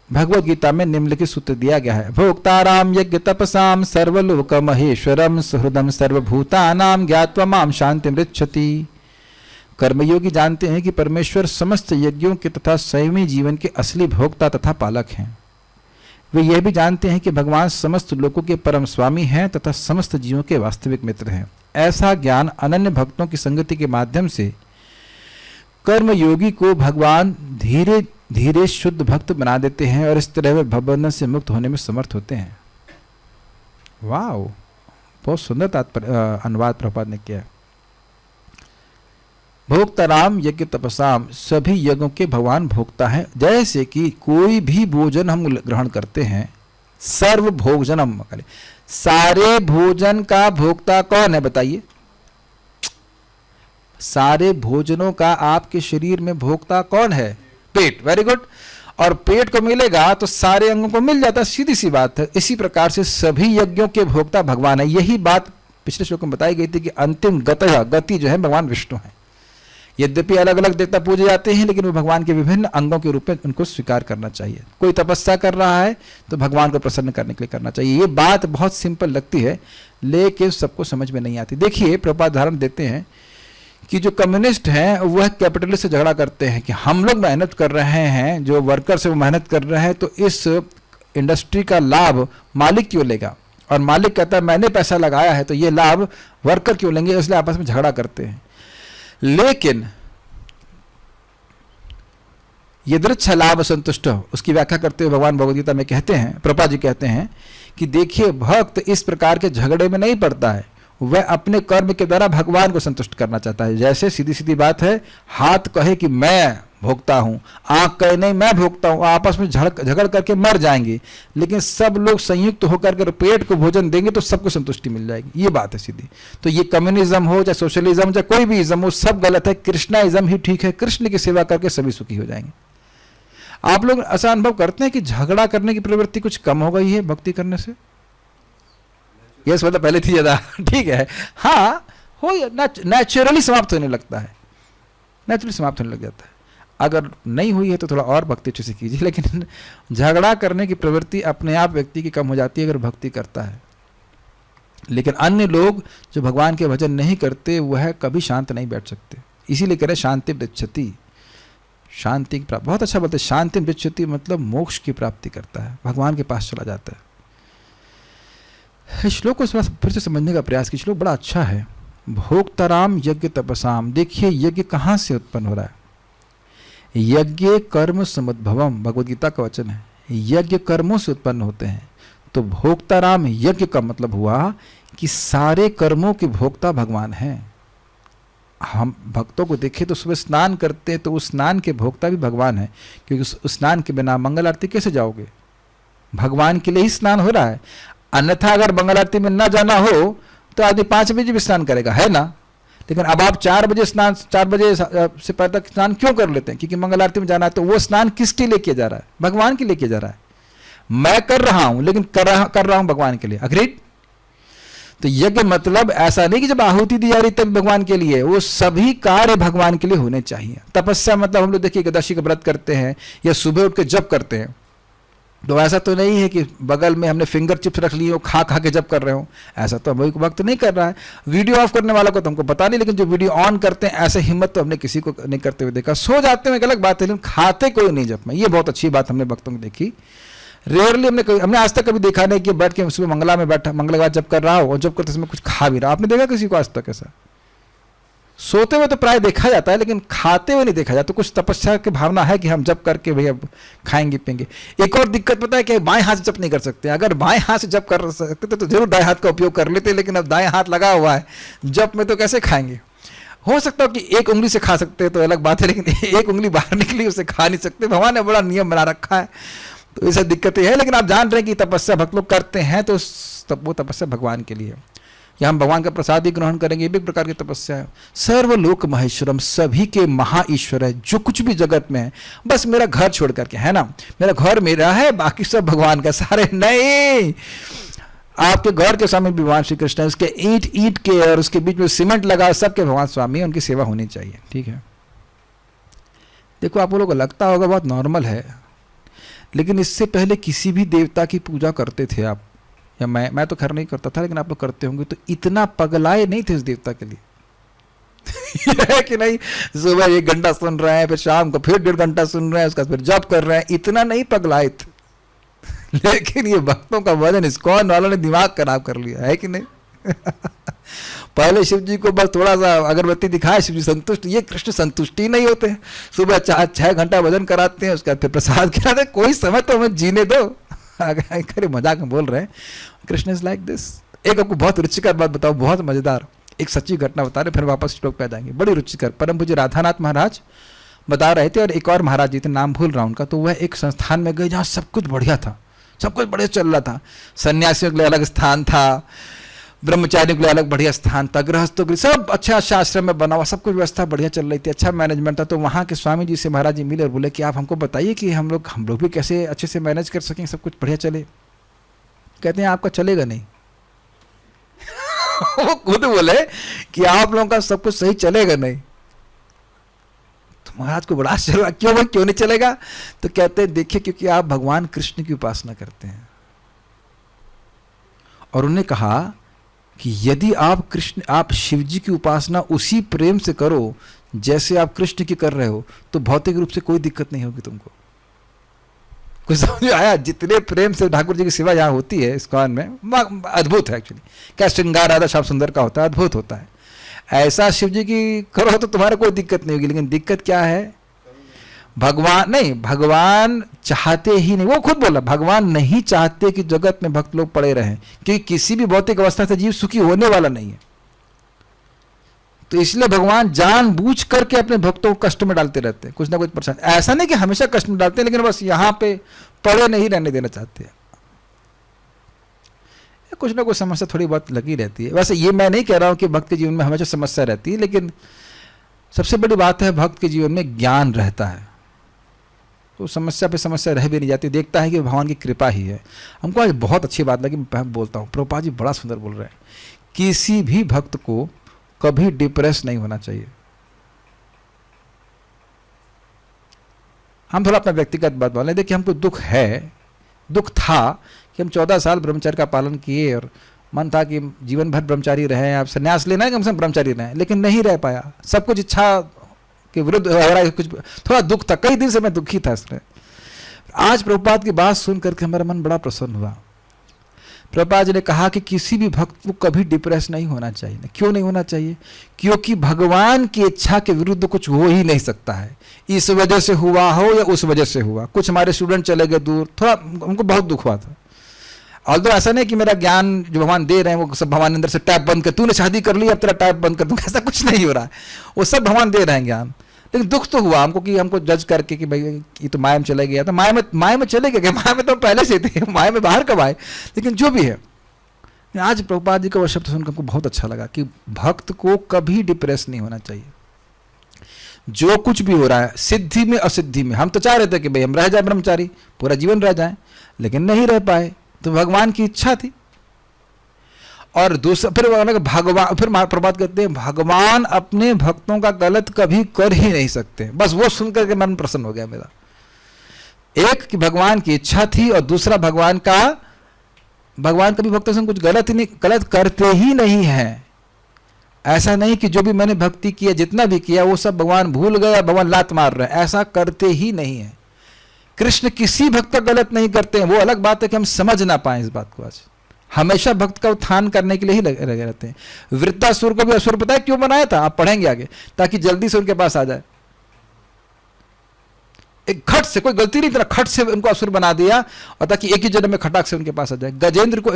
S1: भगवद गीता में निम्नलिखित सूत्र दिया गया है, भोक्ताराम यज्ञ तपसाम सर्वलोक महेश्वरम सुहृदम सर्वभूतानाम ज्ञात्वा माम शांति मृच्छति। कर्मयोगी जानते हैं कि परमेश्वर समस्त यज्ञों के तथा स्वयं जीवन के असली भोक्ता तथा पालक हैं। वे यह भी जानते हैं कि भगवान समस्त लोकों के परम स्वामी हैं तथा समस्त जीवों के वास्तविक मित्र हैं। ऐसा ज्ञान अनन्य भक्तों की संगति के माध्यम से कर्मयोगी को भगवान धीरे धीरे शुद्ध भक्त बना देते हैं और इस तरह वे भवबंधन से मुक्त होने में समर्थ होते हैं। वाह, बहुत सुंदर तात्पर्य अनुवाद प्रभुपाद ने किया। भोक्ताराम यज्ञ तपसाम, सभी यज्ञों के भगवान भोक्ता हैं। जैसे कि कोई भी भोजन हम ग्रहण करते हैं, सर्व भोजनम, सारे भोजन का भोक्ता कौन है बताइए? सारे भोजनों का आपके शरीर में भोक्ता कौन है? पेट। Very good. और पेट को मिलेगा तो सारे अंगों को मिल जाता, सीधी सी बात है। इसी प्रकार से सभी यज्ञों के भोक्ता भगवान है। यही बात पिछले श्लोक में बताई गई थी कि अंतिम गति जो है भगवान विष्णु है। यद्यपि अलग अलग देवता पूजे जाते हैं, लेकिन वो भगवान के विभिन्न अंगों के रूप में उनको स्वीकार करना चाहिए। कोई तपस्या कर रहा है तो भगवान को प्रसन्न करने के लिए करना चाहिए। ये बात बहुत सिंपल लगती है, लेकिन सबको समझ में नहीं आती। देखिए, प्रभुपाद उदाहरण देते हैं कि जो कम्युनिस्ट हैं वह कैपिटलिस्ट से झगड़ा करते हैं कि हम लोग मेहनत कर रहे हैं, जो वर्कर्स है वो मेहनत कर रहे हैं, तो इस इंडस्ट्री का लाभ मालिक क्यों लेगा? और मालिक कहता है मैंने पैसा लगाया है तो ये लाभ वर्कर क्यों लेंगे, इसलिए आपस में झगड़ा करते हैं। लेकिन यदृच्छ लाभ संतुष्ट, उसकी व्याख्या करते हुए भगवान भगवद गीता में कहते हैं, प्रभुपाद जी कहते हैं कि देखिए, भक्त इस प्रकार के झगड़े में नहीं पड़ता है, वह अपने कर्म के द्वारा भगवान को संतुष्ट करना चाहता है। जैसे सीधी सीधी बात है, हाथ कहे कि मैं भोगता हूं, आंख कहे नहीं मैं भोगता हूं, आपस में झगड़ करके मर जाएंगे। लेकिन सब लोग संयुक्त होकर के पेट को भोजन देंगे तो सबको संतुष्टि मिल जाएगी। ये बात है सीधी। तो ये कम्युनिज्म हो चाहे सोशलिज्म चाहे कोई भी इज्म हो, सब गलत है। कृष्णाइज्म ही ठीक है। कृष्ण की सेवा करके सभी सुखी हो जाएंगे। आप लोग ऐसा अनुभव करते हैं कि झगड़ा करने की प्रवृत्ति कुछ कम हो गई है भक्ति करने से? यस, मतलब पहले थी ज़्यादा। ठीक है, हाँ, हो नेचुरली समाप्त होने लगता है, नेचुरली समाप्त होने लग जाता है। अगर नहीं हुई है तो थोड़ा और भक्ति अच्छे से कीजिए, लेकिन झगड़ा करने की प्रवृत्ति अपने आप व्यक्ति की कम हो जाती है अगर भक्ति करता है। लेकिन अन्य लोग जो भगवान के भजन नहीं करते वह कभी शांत नहीं बैठ सकते। इसीलिए कह रहे शांति पृच्छति, शांति की प्राप्ति। बहुत अच्छा बोलते हैं, शांति पृच्छति मतलब मोक्ष की प्राप्ति करता है, भगवान के पास चला जाता है। इस श्लोक को फिर से समझने का प्रयास कीजिए। श्लोक बड़ा अच्छा है। भोक्ताराम यज्ञ तपसाम, देखिए यज्ञ कहाँ से उत्पन्न हो रहा है। यज्ञ कर्म समुद्भवम, भगवद गीता का वचन है, यज्ञ कर्मों से उत्पन्न होते हैं। तो भोक्ताराम यज्ञ का मतलब हुआ कि सारे कर्मों के भोक्ता भगवान हैं। हम भक्तों को देखें तो सुबह स्नान करते हैं तो उस स्नान के भोक्ता भी भगवान है, क्योंकि उस स्नान के बिना मंगल आरती कैसे जाओगे? भगवान के लिए ही स्नान हो रहा है। अन्यथा अगर मंगल आरती में ना जाना हो तो आदमी 5 बजे भी स्नान करेगा, है ना? लेकिन अब आप 4 बजे स्नान, 4 बजे से पहले तक स्नान क्यों कर लेते हैं? क्योंकि मंगल आरती में जाना है। तो वो स्नान किसके लिए किया जा रहा है? भगवान के लिए किया जा रहा है। मैं कर रहा हूं लेकिन कर रहा हूं भगवान के लिए। अग्रीड? तो यज्ञ मतलब ऐसा नहीं कि जब आहुति दी जा रही तब भगवान के लिए, वो सभी कार्य भगवान के लिए होने चाहिए। तपस्या मतलब हम लोग देखिए एकादशी का व्रत करते हैं या सुबह उठ के जप करते हैं, तो ऐसा तो नहीं है कि बगल में हमने फिंगर चिप्स रख लिए हो, खा खा के जप कर रहे हो। ऐसा तो हम वक्त नहीं कर रहा है। वीडियो ऑफ करने वाला को तो हमको पता नहीं, लेकिन जो वीडियो ऑन करते हैं ऐसे हिम्मत तो हमने किसी को नहीं करते हुए देखा। सो जाते हैं एक अलग बात है, लेकिन खाते कोई नहीं जप में। ये बहुत अच्छी बात हमने भक्तों को देखी। रेयरली हमने आज तक कभी देखा नहीं कि बैठ के सुबह मंगला में बैठा, मंगल के बाद जब कर रहा हो और जब करते समय कुछ खा भी रहा। आपने देखा किसी को आज तक ऐसा? सोते हुए तो प्राय देखा जाता है, लेकिन खाते हुए नहीं देखा जाता। तो कुछ तपस्या की भावना है कि हम जब करके भैया खाएंगे पिएंगे। एक और दिक्कत पता है कि बाएं हाथ से जप नहीं कर सकते। अगर बाएं हाथ से जप कर सकते तो जरूर दाएं हाथ का उपयोग कर लेते, लेकिन अब दाएं हाथ लगा हुआ है जप में, तो कैसे खाएंगे? हो सकता है कि एक उंगली से खा सकते हैं तो अलग बात है, लेकिन एक उंगली बाहर निकली उसे खा नहीं सकते। भगवान ने बड़ा नियम बना रखा है, तो ऐसा दिक्कतें है। लेकिन आप जान रहे हैं कि तपस्या भक्त लोग करते हैं, तो वो तपस्या भगवान के लिए। या हम भगवान का प्रसाद ही ग्रहण करेंगे, ये भी एक प्रकार की तपस्या है। सर्वलोक महेश्वरम, सभी के महा ईश्वर है, जो कुछ भी जगत में है। बस मेरा घर छोड़ करके, है ना, मेरा घर मेरा है, बाकी सब भगवान का। सारे नहीं, आपके घर के सामने भगवान श्री कृष्ण है, उसके ईंट के और उसके बीच में सीमेंट लगा, सबके भगवान स्वामी, उनकी सेवा होनी चाहिए। ठीक है, देखो आप लोगों को लगता होगा बहुत नॉर्मल है, लेकिन इससे पहले किसी भी देवता की पूजा करते थे आप, या मैं तो खैर नहीं करता था, लेकिन आप लोग करते होंगे, तो इतना पगलाए नहीं थे उस देवता के लिए। है कि नहीं? सुबह 1 घंटा सुन रहे हैं, फिर शाम को फिर 1.5 घंटा सुन रहे हैं, उसका फिर जप कर रहे हैं, इतना नहीं पगलाए थे। लेकिन ये भक्तों का वजन इस्कॉन वालों ने दिमाग खराब कर लिया है कि नहीं? पहले शिव जी को बस थोड़ा सा अगरबत्ती दिखाए, शिव जी संतुष्ट। ये कृष्ण संतुष्टि नहीं होते। सुबह 4-6 घंटा भजन कराते हैं, उसका फिर प्रसाद खिलाते हैं। कोई समय तो हमें जीने दो। अरे मजाक में बोल रहे हैं। Krishna is like this. एक आपको बहुत रुचिकर बात बताओ, बहुत मजेदार, एक सच्ची घटना बता रहे, फिर वापस श्लोक पे आ जाएंगे। बड़ी रुचिकर। परम पूज्य राधानाथ महाराज बता रहे थे, और एक और महाराज जी थे, नाम भूल रहा हूं उनका। तो वह एक संस्थान में गए जहाँ सब कुछ बढ़िया था, सब कुछ बढ़िया चल रहा था। सन्यासियों के लिए अलग स्थान था, ब्रह्मचारियों के लिए अलग बढ़िया स्थान था, गृहस्थों के लिए सब अच्छा आश्रम में बना हुआ, सब कुछ व्यवस्था बढ़िया चल रही थी, अच्छा मैनेजमेंट था। तो वहाँ के स्वामी जी से महाराज जी मिले और बोले कि आप हमको बताइए कि हम लोग भी कैसे अच्छे से मैनेज कर सकें, सब कुछ बढ़िया चले। कहते हैं आपका चलेगा नहीं। वो खुद बोले कि आप लोगों का सब कुछ सही चलेगा नहीं। तो महाराज को बड़ा आश्चर्य हुआ, क्यों नहीं चलेगा? तो कहते हैं देखिए, क्योंकि आप भगवान कृष्ण की उपासना करते हैं। और उन्होंने कहा कि यदि आप शिव जी की उपासना उसी प्रेम से करो जैसे आप कृष्ण की कर रहे हो, तो भौतिक रूप से कोई दिक्कत नहीं होगी तुमको। कुछ समझ में आया? जितने प्रेम से ठाकुर जी की सेवा यहाँ होती है इस्कॉन में, अद्भुत है। एक्चुअली क्या श्रृंगार राधा श्याम सुंदर का होता है, अद्भुत होता है। ऐसा शिव जी की करो तो तुम्हारे कोई दिक्कत नहीं होगी। लेकिन दिक्कत क्या है? भगवान चाहते ही नहीं। वो खुद बोला, भगवान नहीं चाहते कि जगत में भक्त लोग पड़े रहें, क्योंकि किसी भी भौतिक अवस्था से जीव सुखी होने वाला नहीं है। तो इसलिए भगवान जानबूझ करके अपने भक्तों को कष्ट में डालते रहते हैं, कुछ ना कुछ परेशान। ऐसा नहीं कि हमेशा कष्ट में डालते हैं, लेकिन बस यहाँ पे पड़े नहीं रहने देना चाहते हैं। कुछ ना कुछ समस्या थोड़ी बहुत लगी रहती है। वैसे ये मैं नहीं कह रहा हूँ कि भक्त के जीवन में हमेशा समस्या रहती है, लेकिन सबसे बड़ी बात है भक्त के जीवन में ज्ञान रहता है। तो समस्या पे समस्या रह भी नहीं जाती, देखता है कि भगवान की कृपा ही है। हमको आज बहुत अच्छी बात लगी, मैं बोलता हूँ, प्रभुपाद जी बड़ा सुंदर बोल रहे हैं, किसी भी भक्त को कभी डिप्रेस नहीं होना चाहिए। हम थोड़ा अपना व्यक्तिगत बात बोलें, देखिए हमको दुख है, दुख था कि हम 14 साल ब्रह्मचर्य का पालन किए और मन था कि जीवन भर ब्रह्मचारी रहे, आप संन्यास लेना है कम से कम ब्रह्मचारी रहें, लेकिन नहीं रह पाया, सब कुछ इच्छा के विरुद्ध हो रहा है, कुछ थोड़ा दुख था, कई दिन से मैं दुखी था इसमें। आज प्रभुपाद की बात सुन करके हमारा मन बड़ा प्रसन्न हुआ। प्रभुपाद जी ने कहा कि किसी भी भक्त को कभी डिप्रेस नहीं होना चाहिए। क्यों नहीं होना चाहिए? क्योंकि भगवान की इच्छा के विरुद्ध कुछ हो ही नहीं सकता है। इस वजह से हुआ हो या उस वजह से हुआ, कुछ हमारे स्टूडेंट चले गए दूर, थोड़ा हमको बहुत दुख हुआ था। और तो ऐसा नहीं कि मेरा ज्ञान जो भगवान दे रहे हैं वो सब भगवान अंदर से टैप बंद कर, तूने शादी कर ली अब तेरा टैप बंद कर दूंगा, ऐसा कुछ नहीं हो रहा है, वो सब भगवान दे रहे हैं ज्ञान। लेकिन दुख तो हुआ हमको कि हमको जज करके कि भाई ये तो माया में चले गया, तो माया में चले गए, माया में तो पहले से थे, माया में बाहर कब आए। लेकिन जो भी है, आज प्रभुपाद जी का वो शब्द सुनकर हमको बहुत अच्छा लगा कि भक्त को कभी डिप्रेस नहीं होना चाहिए। जो कुछ भी हो रहा है, सिद्धि में असिद्धि में, हम तो चाह रहे थे कि भाई हम रह जाए ब्रह्मचारी, पूरा जीवन रह जाए, लेकिन नहीं रह पाए, तो भगवान की इच्छा थी। और दूसरा फिर भगवान, फिर प्रभुपाद कहते हैं भगवान अपने भक्तों का गलत कभी कर ही नहीं सकते। बस वो सुनकर के मन प्रसन्न हो गया मेरा। एक कि भगवान की इच्छा थी, और दूसरा भगवान कभी भक्तों से कुछ गलत करते ही नहीं है। ऐसा नहीं कि जो भी मैंने भक्ति किया, जितना भी किया, वो सब भगवान भूल गए, भगवान लात मार रहे हैं, ऐसा करते ही नहीं है। कृष्ण किसी भक्त का गलत नहीं करते हैं, वो अलग बात है कि हम समझ ना पाए इस बात को। आज हमेशा भक्त का उत्थान करने के लिए ही लगे रहते हैं। वृत्तासुर को भी असुर पता है क्यों बनाया था? आप पढ़ेंगे आगे, ताकि जल्दी से उनके पास आ जाए। एक खट से, कोई गलती नहीं, तरह खट से उनको असुर बना दिया, और ताकि एक ही जन्म में खटाक से उनके पास आ जाए। गजेंद्र को,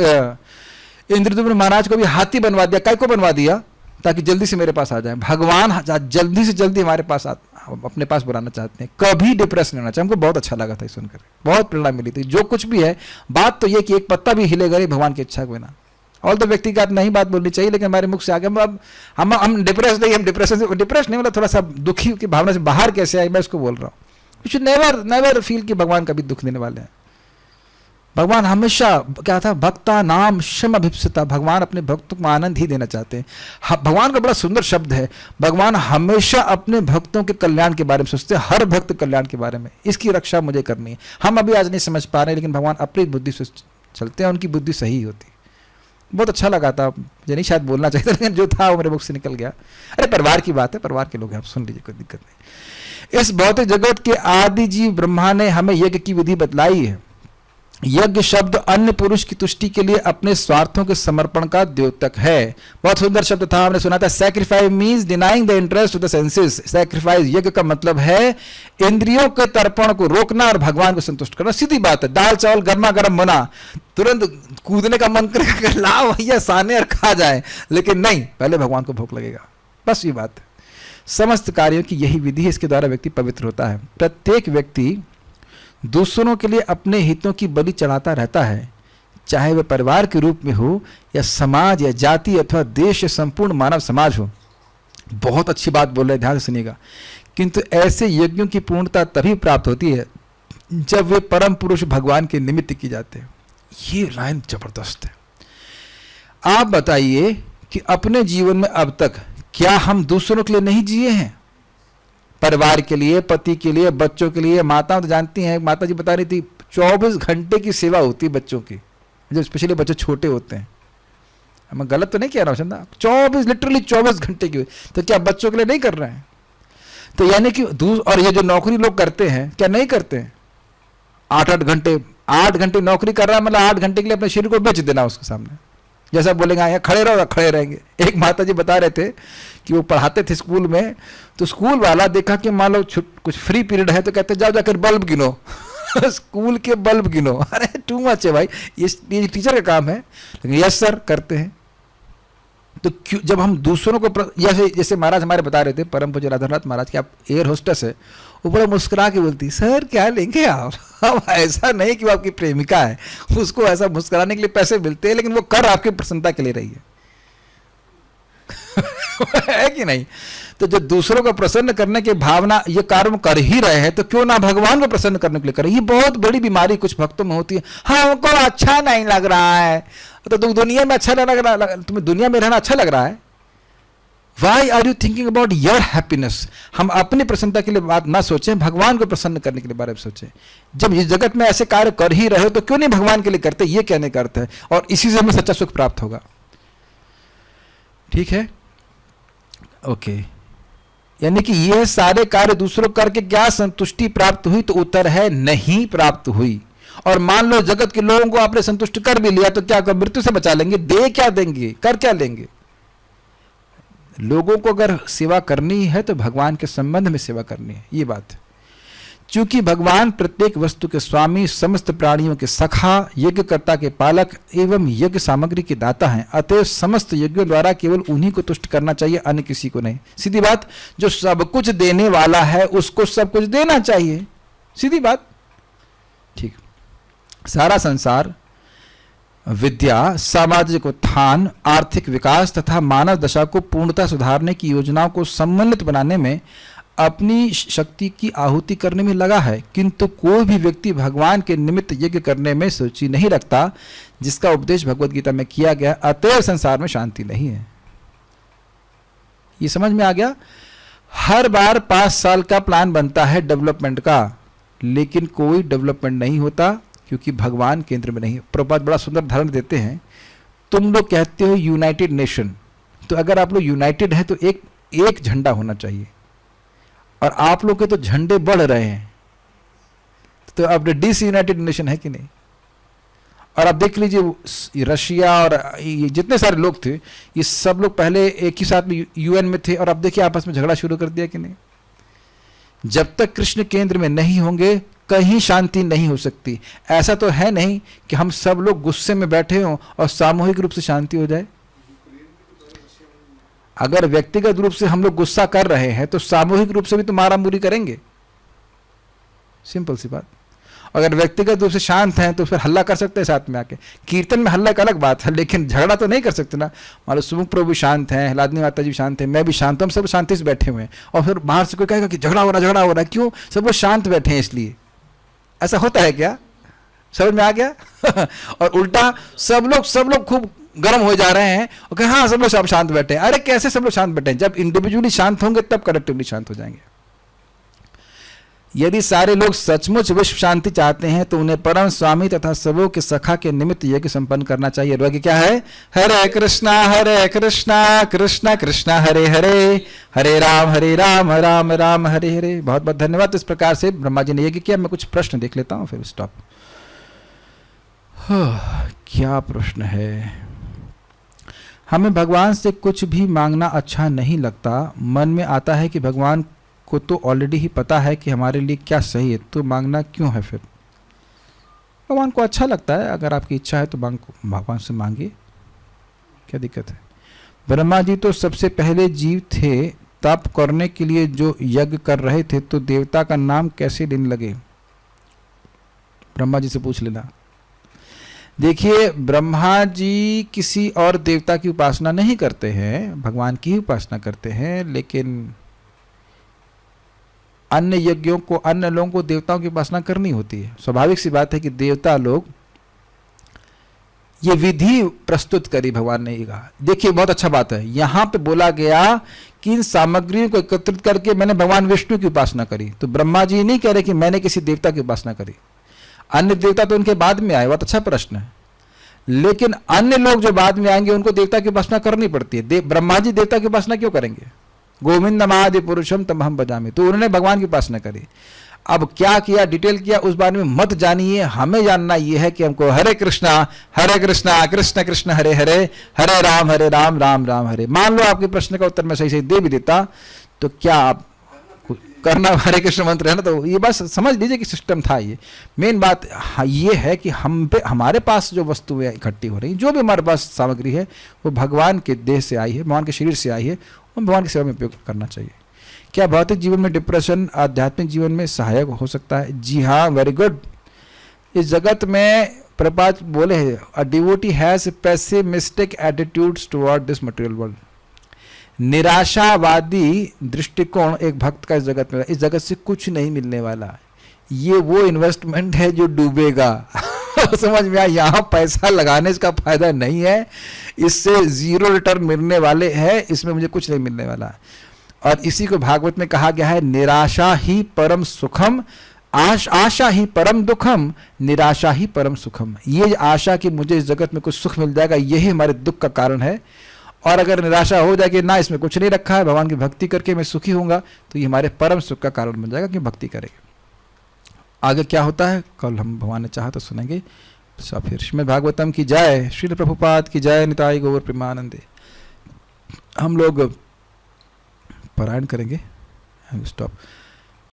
S1: इंद्रद्युम्न महाराज को भी हाथी बनवा दिया। काय को बनवा दिया? ताकि जल्दी से मेरे पास आ जाए। भगवान जल्दी से जल्दी हमारे पास अपने पास बुलाना चाहते हैं, कभी डिप्रेस नहीं होना चाहिए। हमको बहुत अच्छा लगा था सुनकर, बहुत प्रेरणा मिली थी। जो कुछ भी है, बात तो ये कि एक पत्ता भी हिलेगा नहीं भगवान की इच्छा के बिना। और तो व्यक्तिगत नहीं बात बोलनी चाहिए, लेकिन हमारे मुख से आगे हम डिप्रेस नहीं, हम डिप्रेस नहीं, मतलब थोड़ा सा दुखी की भावना से बाहर कैसे आए, मैं उसको बोल रहा हूँ। यू शुड नेवर फील कि भगवान कभी दुख देने वाले हैं। भगवान हमेशा क्या था, भक्ता नाम शम अभिप्सिता, भगवान अपने भक्तों को आनंद ही देना चाहते हैं। भगवान का बड़ा सुंदर शब्द है, भगवान हमेशा अपने भक्तों के कल्याण के बारे में सोचते हैं, हर भक्त कल्याण के बारे में। इसकी रक्षा मुझे करनी है। हम अभी आज नहीं समझ पा रहे, लेकिन भगवान अपनी बुद्धि से चलते हैं, उनकी बुद्धि सही होती है। बहुत अच्छा लगा था, मुझे नहीं शायद बोलना चाहिए था, लेकिन जो था वो मेरे मुख से निकल गया। अरे परिवार की बात है, परिवार के लोग हैं, आप सुन लीजिए, कोई दिक्कत नहीं। इस भौतिक जगत के आदि जीव ब्रह्मा ने हमें यज्ञ की विधि बतलाई है। यज्ञ शब्द अन्य पुरुष की तुष्टि के लिए अपने स्वार्थों के समर्पण का द्योतक है। बहुत सुंदर शब्द था, हमने सुना था, sacrifice means denying the interest of the senses. Sacrifice, यज्ञ का मतलब है इंद्रियों के तर्पण को रोकना और भगवान को संतुष्ट करना। सीधी बात है, दाल चावल गर्मा गर्म बना, तुरंत कूदने का मन करेगा, लाओ भैया साने और खा जाए, लेकिन नहीं, पहले भगवान को भूख लगेगा। बस ये बात है। समस्त कार्यों की यही विधि है, इसके द्वारा व्यक्ति पवित्र होता है। प्रत्येक व्यक्ति दूसरों के लिए अपने हितों की बलि चढ़ाता रहता है, चाहे वह परिवार के रूप में हो, या समाज या जाति अथवा देश या संपूर्ण मानव समाज हो। बहुत अच्छी बात बोल रहे हैं, ध्यान से सुनिएगा। किंतु ऐसे यज्ञों की पूर्णता तभी प्राप्त होती है जब वे परम पुरुष भगवान के निमित्त की जाते हैं। ये लाइन जबरदस्त है। आप बताइए कि अपने जीवन में अब तक क्या हम दूसरों के लिए नहीं जिए हैं? परिवार के लिए, पति के लिए, बच्चों के लिए। माता तो जानती हैं, माता जी बता रही थी, 24 घंटे की सेवा होती है बच्चों की, जब स्पेशली बच्चे छोटे होते हैं। मैं गलत तो नहीं कह रहा हूँ चंदा, 24 लिटरली 24 घंटे की। तो क्या बच्चों के लिए नहीं कर रहे हैं? तो यानी कि और ये जो नौकरी लोग करते हैं, क्या नहीं करते हैं? 8 घंटे नौकरी कर रहा है, मतलब 8 घंटे के लिए अपने शरीर को बेच देना उसके सामने। जैसा बोलेंगे यहाँ खड़े रहो, खड़े रहेंगे। एक माता जी बता रहे थे कि वो पढ़ाते थे स्कूल में, तो स्कूल वाला देखा कि मान लो कुछ फ्री पीरियड है, तो कहते जाओ जाकर बल्ब गिनो स्कूल के बल्ब गिनो। अरे टू मच है भाई, ये टीचर का काम है। लेकिन यस सर करते हैं। तो क्यों, जब हम दूसरों को, जैसे महाराज हमारे बता रहे थे, परम पूज्य राधानाथ महाराज की, आप एयर होस्टेस है, वो बड़ा मुस्कुरा के बोलती, सर क्या लेंगे आप? अब ऐसा नहीं कि वो आपकी प्रेमिका है, उसको ऐसा मुस्कुराने के लिए पैसे मिलते हैं, लेकिन वो कर आपकी प्रसन्नता के लिए रही है। है कि नहीं? तो जो दूसरों को प्रसन्न करने की भावना ये कार्य कर ही रहे हैं, तो क्यों ना भगवान को प्रसन्न करने के लिए करें। ये बहुत बड़ी बीमारी कुछ भक्तों में होती है, हमको अच्छा नहीं लग रहा है, तो तुम दुनिया में अच्छा नहीं लग रहा, तुम्हें दुनिया में रहना अच्छा लग रहा है। Why are you thinking about your happiness? हम अपनी प्रसन्नता के लिए बात ना सोचें, भगवान को प्रसन्न करने के लिए बारे में सोचें। जब इस जगत में ऐसे कार्य कर ही रहे हो तो क्यों नहीं भगवान के लिए करते, ये कहने का अर्थ है, और इसी से हमें सच्चा सुख प्राप्त होगा। ठीक है, ओके। यानी कि ये सारे कार्य दूसरों करके क्या संतुष्टि प्राप्त हुई? तो उत्तर है नहीं प्राप्त हुई। और मान लो जगत के लोगों को आपने संतुष्ट कर भी लिया, तो क्या कर, मृत्यु से बचा लेंगे? दे क्या देंगे, कर क्या लेंगे? लोगों को अगर सेवा करनी है तो भगवान के संबंध में सेवा करनी है, ये बात है। चूंकि भगवान प्रत्येक वस्तु के स्वामी, समस्त प्राणियों के सखा, यज्ञकर्ता के पालक एवं यज्ञ सामग्री के दाता हैं, अतएव समस्त यज्ञों द्वारा केवल उन्हीं को तुष्ट करना चाहिए, अन्य किसी को नहीं। सीधी बात, जो सब कुछ देने वाला है उसको सब कुछ देना चाहिए, सीधी बात। ठीक, सारा संसार विद्या, सामाजिक उत्थान, आर्थिक विकास तथा मानव दशा को पूर्णतः सुधारने की योजनाओं को सम्मिलित बनाने में अपनी शक्ति की आहुति करने में लगा है, किंतु कोई भी व्यक्ति भगवान के निमित्त यज्ञ करने में रुचि नहीं रखता, जिसका उपदेश भगवद गीता में किया गया। अतएव संसार में शांति नहीं है। ये समझ में आ गया? हर बार 5 साल का प्लान बनता है डेवलपमेंट का, लेकिन कोई डेवलपमेंट नहीं होता, क्योंकि भगवान केंद्र में नहीं है। प्रभुपाद बड़ा सुंदर उदाहरण देते हैं, तुम लोग कहते हो यूनाइटेड नेशन, तो अगर आप लोग यूनाइटेड है तो एक झंडा होना चाहिए, और आप लोग के तो झंडे बढ़ रहे हैं, तो अब डिसयूनाइटेड नेशन है कि नहीं? और आप देख लीजिए रशिया और ये जितने सारे लोग थे, ये सब लोग पहले एक ही साथ में यूएन में थे, और अब देखिए आपस में झगड़ा शुरू कर दिया कि नहीं? जब तक कृष्ण केंद्र में नहीं होंगे कहीं शांति नहीं हो सकती। ऐसा तो है नहीं कि हम सब लोग गुस्से में बैठे हों और सामूहिक रूप से शांति हो जाए। अगर व्यक्तिगत रूप से हम लोग गुस्सा कर रहे हैं तो सामूहिक रूप से भी तो मारामारी करेंगे, सिंपल सी बात। अगर व्यक्तिगत रूप से शांत हैं तो फिर हल्ला कर सकते हैं साथ में आके। कीर्तन में हल्ला एक अलग बात है, लेकिन झगड़ा तो नहीं कर सकते ना। मान लो सुमुख प्रभु भी शांत हैं, लादनी माता जी भी शांत हैं, मैं भी शांत हूं, हम सब शांति से बैठे हुए हैं, और फिर बाहर से कोई कहेगा कि झगड़ा हो रहा है, क्यों? सब लोग शांत बैठे हैं इसलिए। ऐसा होता है क्या? समझ में आ गया? और उल्टा सब लोग खूब गर्म हो जा रहे हैं और कहें हाँ सब लोग सब शांत बैठे हैं। अरे कैसे सब लोग शांत बैठे हैं? जब इंडिविजुअली शांत होंगे तब कलेक्टिवली शांत हो जाएंगे। यदि सारे लोग सचमुच विश्व शांति चाहते हैं तो उन्हें परम स्वामी तथा सबों के सखा के निमित्त यज्ञ संपन्न करना चाहिए। यज्ञ क्या है? हरे कृष्णा कृष्णा कृष्णा हरे हरे, हरे राम राम राम हरे हरे। बहुत बहुत धन्यवाद। तो इस प्रकार से ब्रह्मा जी ने यज्ञ किया। मैं कुछ प्रश्न देख लेता हूँ फिर स्टॉप। क्या प्रश्न है? हमें भगवान से कुछ भी मांगना अच्छा नहीं लगता। मन में आता है कि भगवान को तो ऑलरेडी ही पता है कि हमारे लिए क्या सही है, तो मांगना क्यों है? फिर भगवान को अच्छा लगता है, अगर आपकी इच्छा है तो भगवान से मांगिए, क्या दिक्कत है? ब्रह्मा जी तो सबसे पहले जीव थे, तप करने के लिए जो यज्ञ कर रहे थे, तो देवता का नाम कैसे लेने लगे? ब्रह्मा जी से पूछ लेना। देखिए, ब्रह्मा जी किसी और देवता की उपासना नहीं करते हैं, भगवान की ही उपासना करते हैं। लेकिन अन्य यज्ञों को, अन्य लोगों को देवताओं की उपासना करनी होती है। स्वाभाविक सी बात है कि देवता लोग ये विधि प्रस्तुत करी भगवान ने कहा। देखिए बहुत अच्छा बात है, यहां पे बोला गया कि इन सामग्रियों को एकत्रित करके मैंने भगवान विष्णु की उपासना करी। तो ब्रह्मा जी नहीं कह रहे कि मैंने किसी देवता की उपासना करी, अन्य देवता तो उनके बाद में आए। बहुत अच्छा प्रश्न है। लेकिन अन्य लोग जो बाद में आएंगे उनको देवता की उपासना करनी पड़ती है। ब्रह्मा जी देवता की उपासना क्यों करेंगे? गोविंदमादि पुरुषम तम हम भजामि, तो उन्होंने भगवान की उपासना करी। अब क्या किया, डिटेल किया, उस बारे में मत जानिए। हमें जानना यह है कि हमको हरे कृष्णा कृष्ण कृष्ण हरे हरे, हरे राम राम राम हरे। मान लो आपके प्रश्न का उत्तर मैं सही दे भी देता, तो क्या आप करना हरे कृष्ण मंत्र है ना, तो ये बस समझ लीजिए कि सिस्टम था। ये मेन बात ये है कि हमारे पास जो वस्तुएं इकट्ठी हो रही, जो भी हमारे पास सामग्री है, वो भगवान के देह से आई है, भगवान के शरीर से आई है, और भगवान की सेवा में उपयोग करना चाहिए। क्या भौतिक जीवन में डिप्रेशन आध्यात्मिक जीवन में सहायक हो सकता है? जी हाँ, वेरी गुड। इस जगत में प्रभुपाद बोले हैं, a devotee has pessimistic attitudes toward this material world. निराशावादी दृष्टिकोण एक भक्त का इस जगत में, इस जगत से कुछ नहीं मिलने वाला, ये वो इन्वेस्टमेंट है जो डूबेगा। समझ में आया, यहाँ पैसा लगाने का फायदा नहीं है, इससे जीरो रिटर्न मिलने वाले हैं, इसमें मुझे कुछ नहीं मिलने वाला। और इसी को भागवत में कहा गया है, निराशा ही परम सुखम, आशा ही परम दुखम, निराशा ही परम सुखम। ये आशा कि मुझे इस जगत में कुछ सुख मिल जाएगा, यही हमारे दुख का कारण है। और अगर निराशा हो जाए कि ना इसमें कुछ नहीं रखा है, भगवान की भक्ति करके मैं सुखी होऊंगा, तो ये हमारे परम सुख का कारण बन जाएगा कि भक्ति करेंगे। आगे क्या होता है कल हम भगवान ने चाहा तो सुनेंगे। फिर श्रीमद् भागवतम की जय, श्रील प्रभुपाद की जय, निताई गौर प्रेमानंदे। हम लोग पारायण करेंगे। स्टॉप।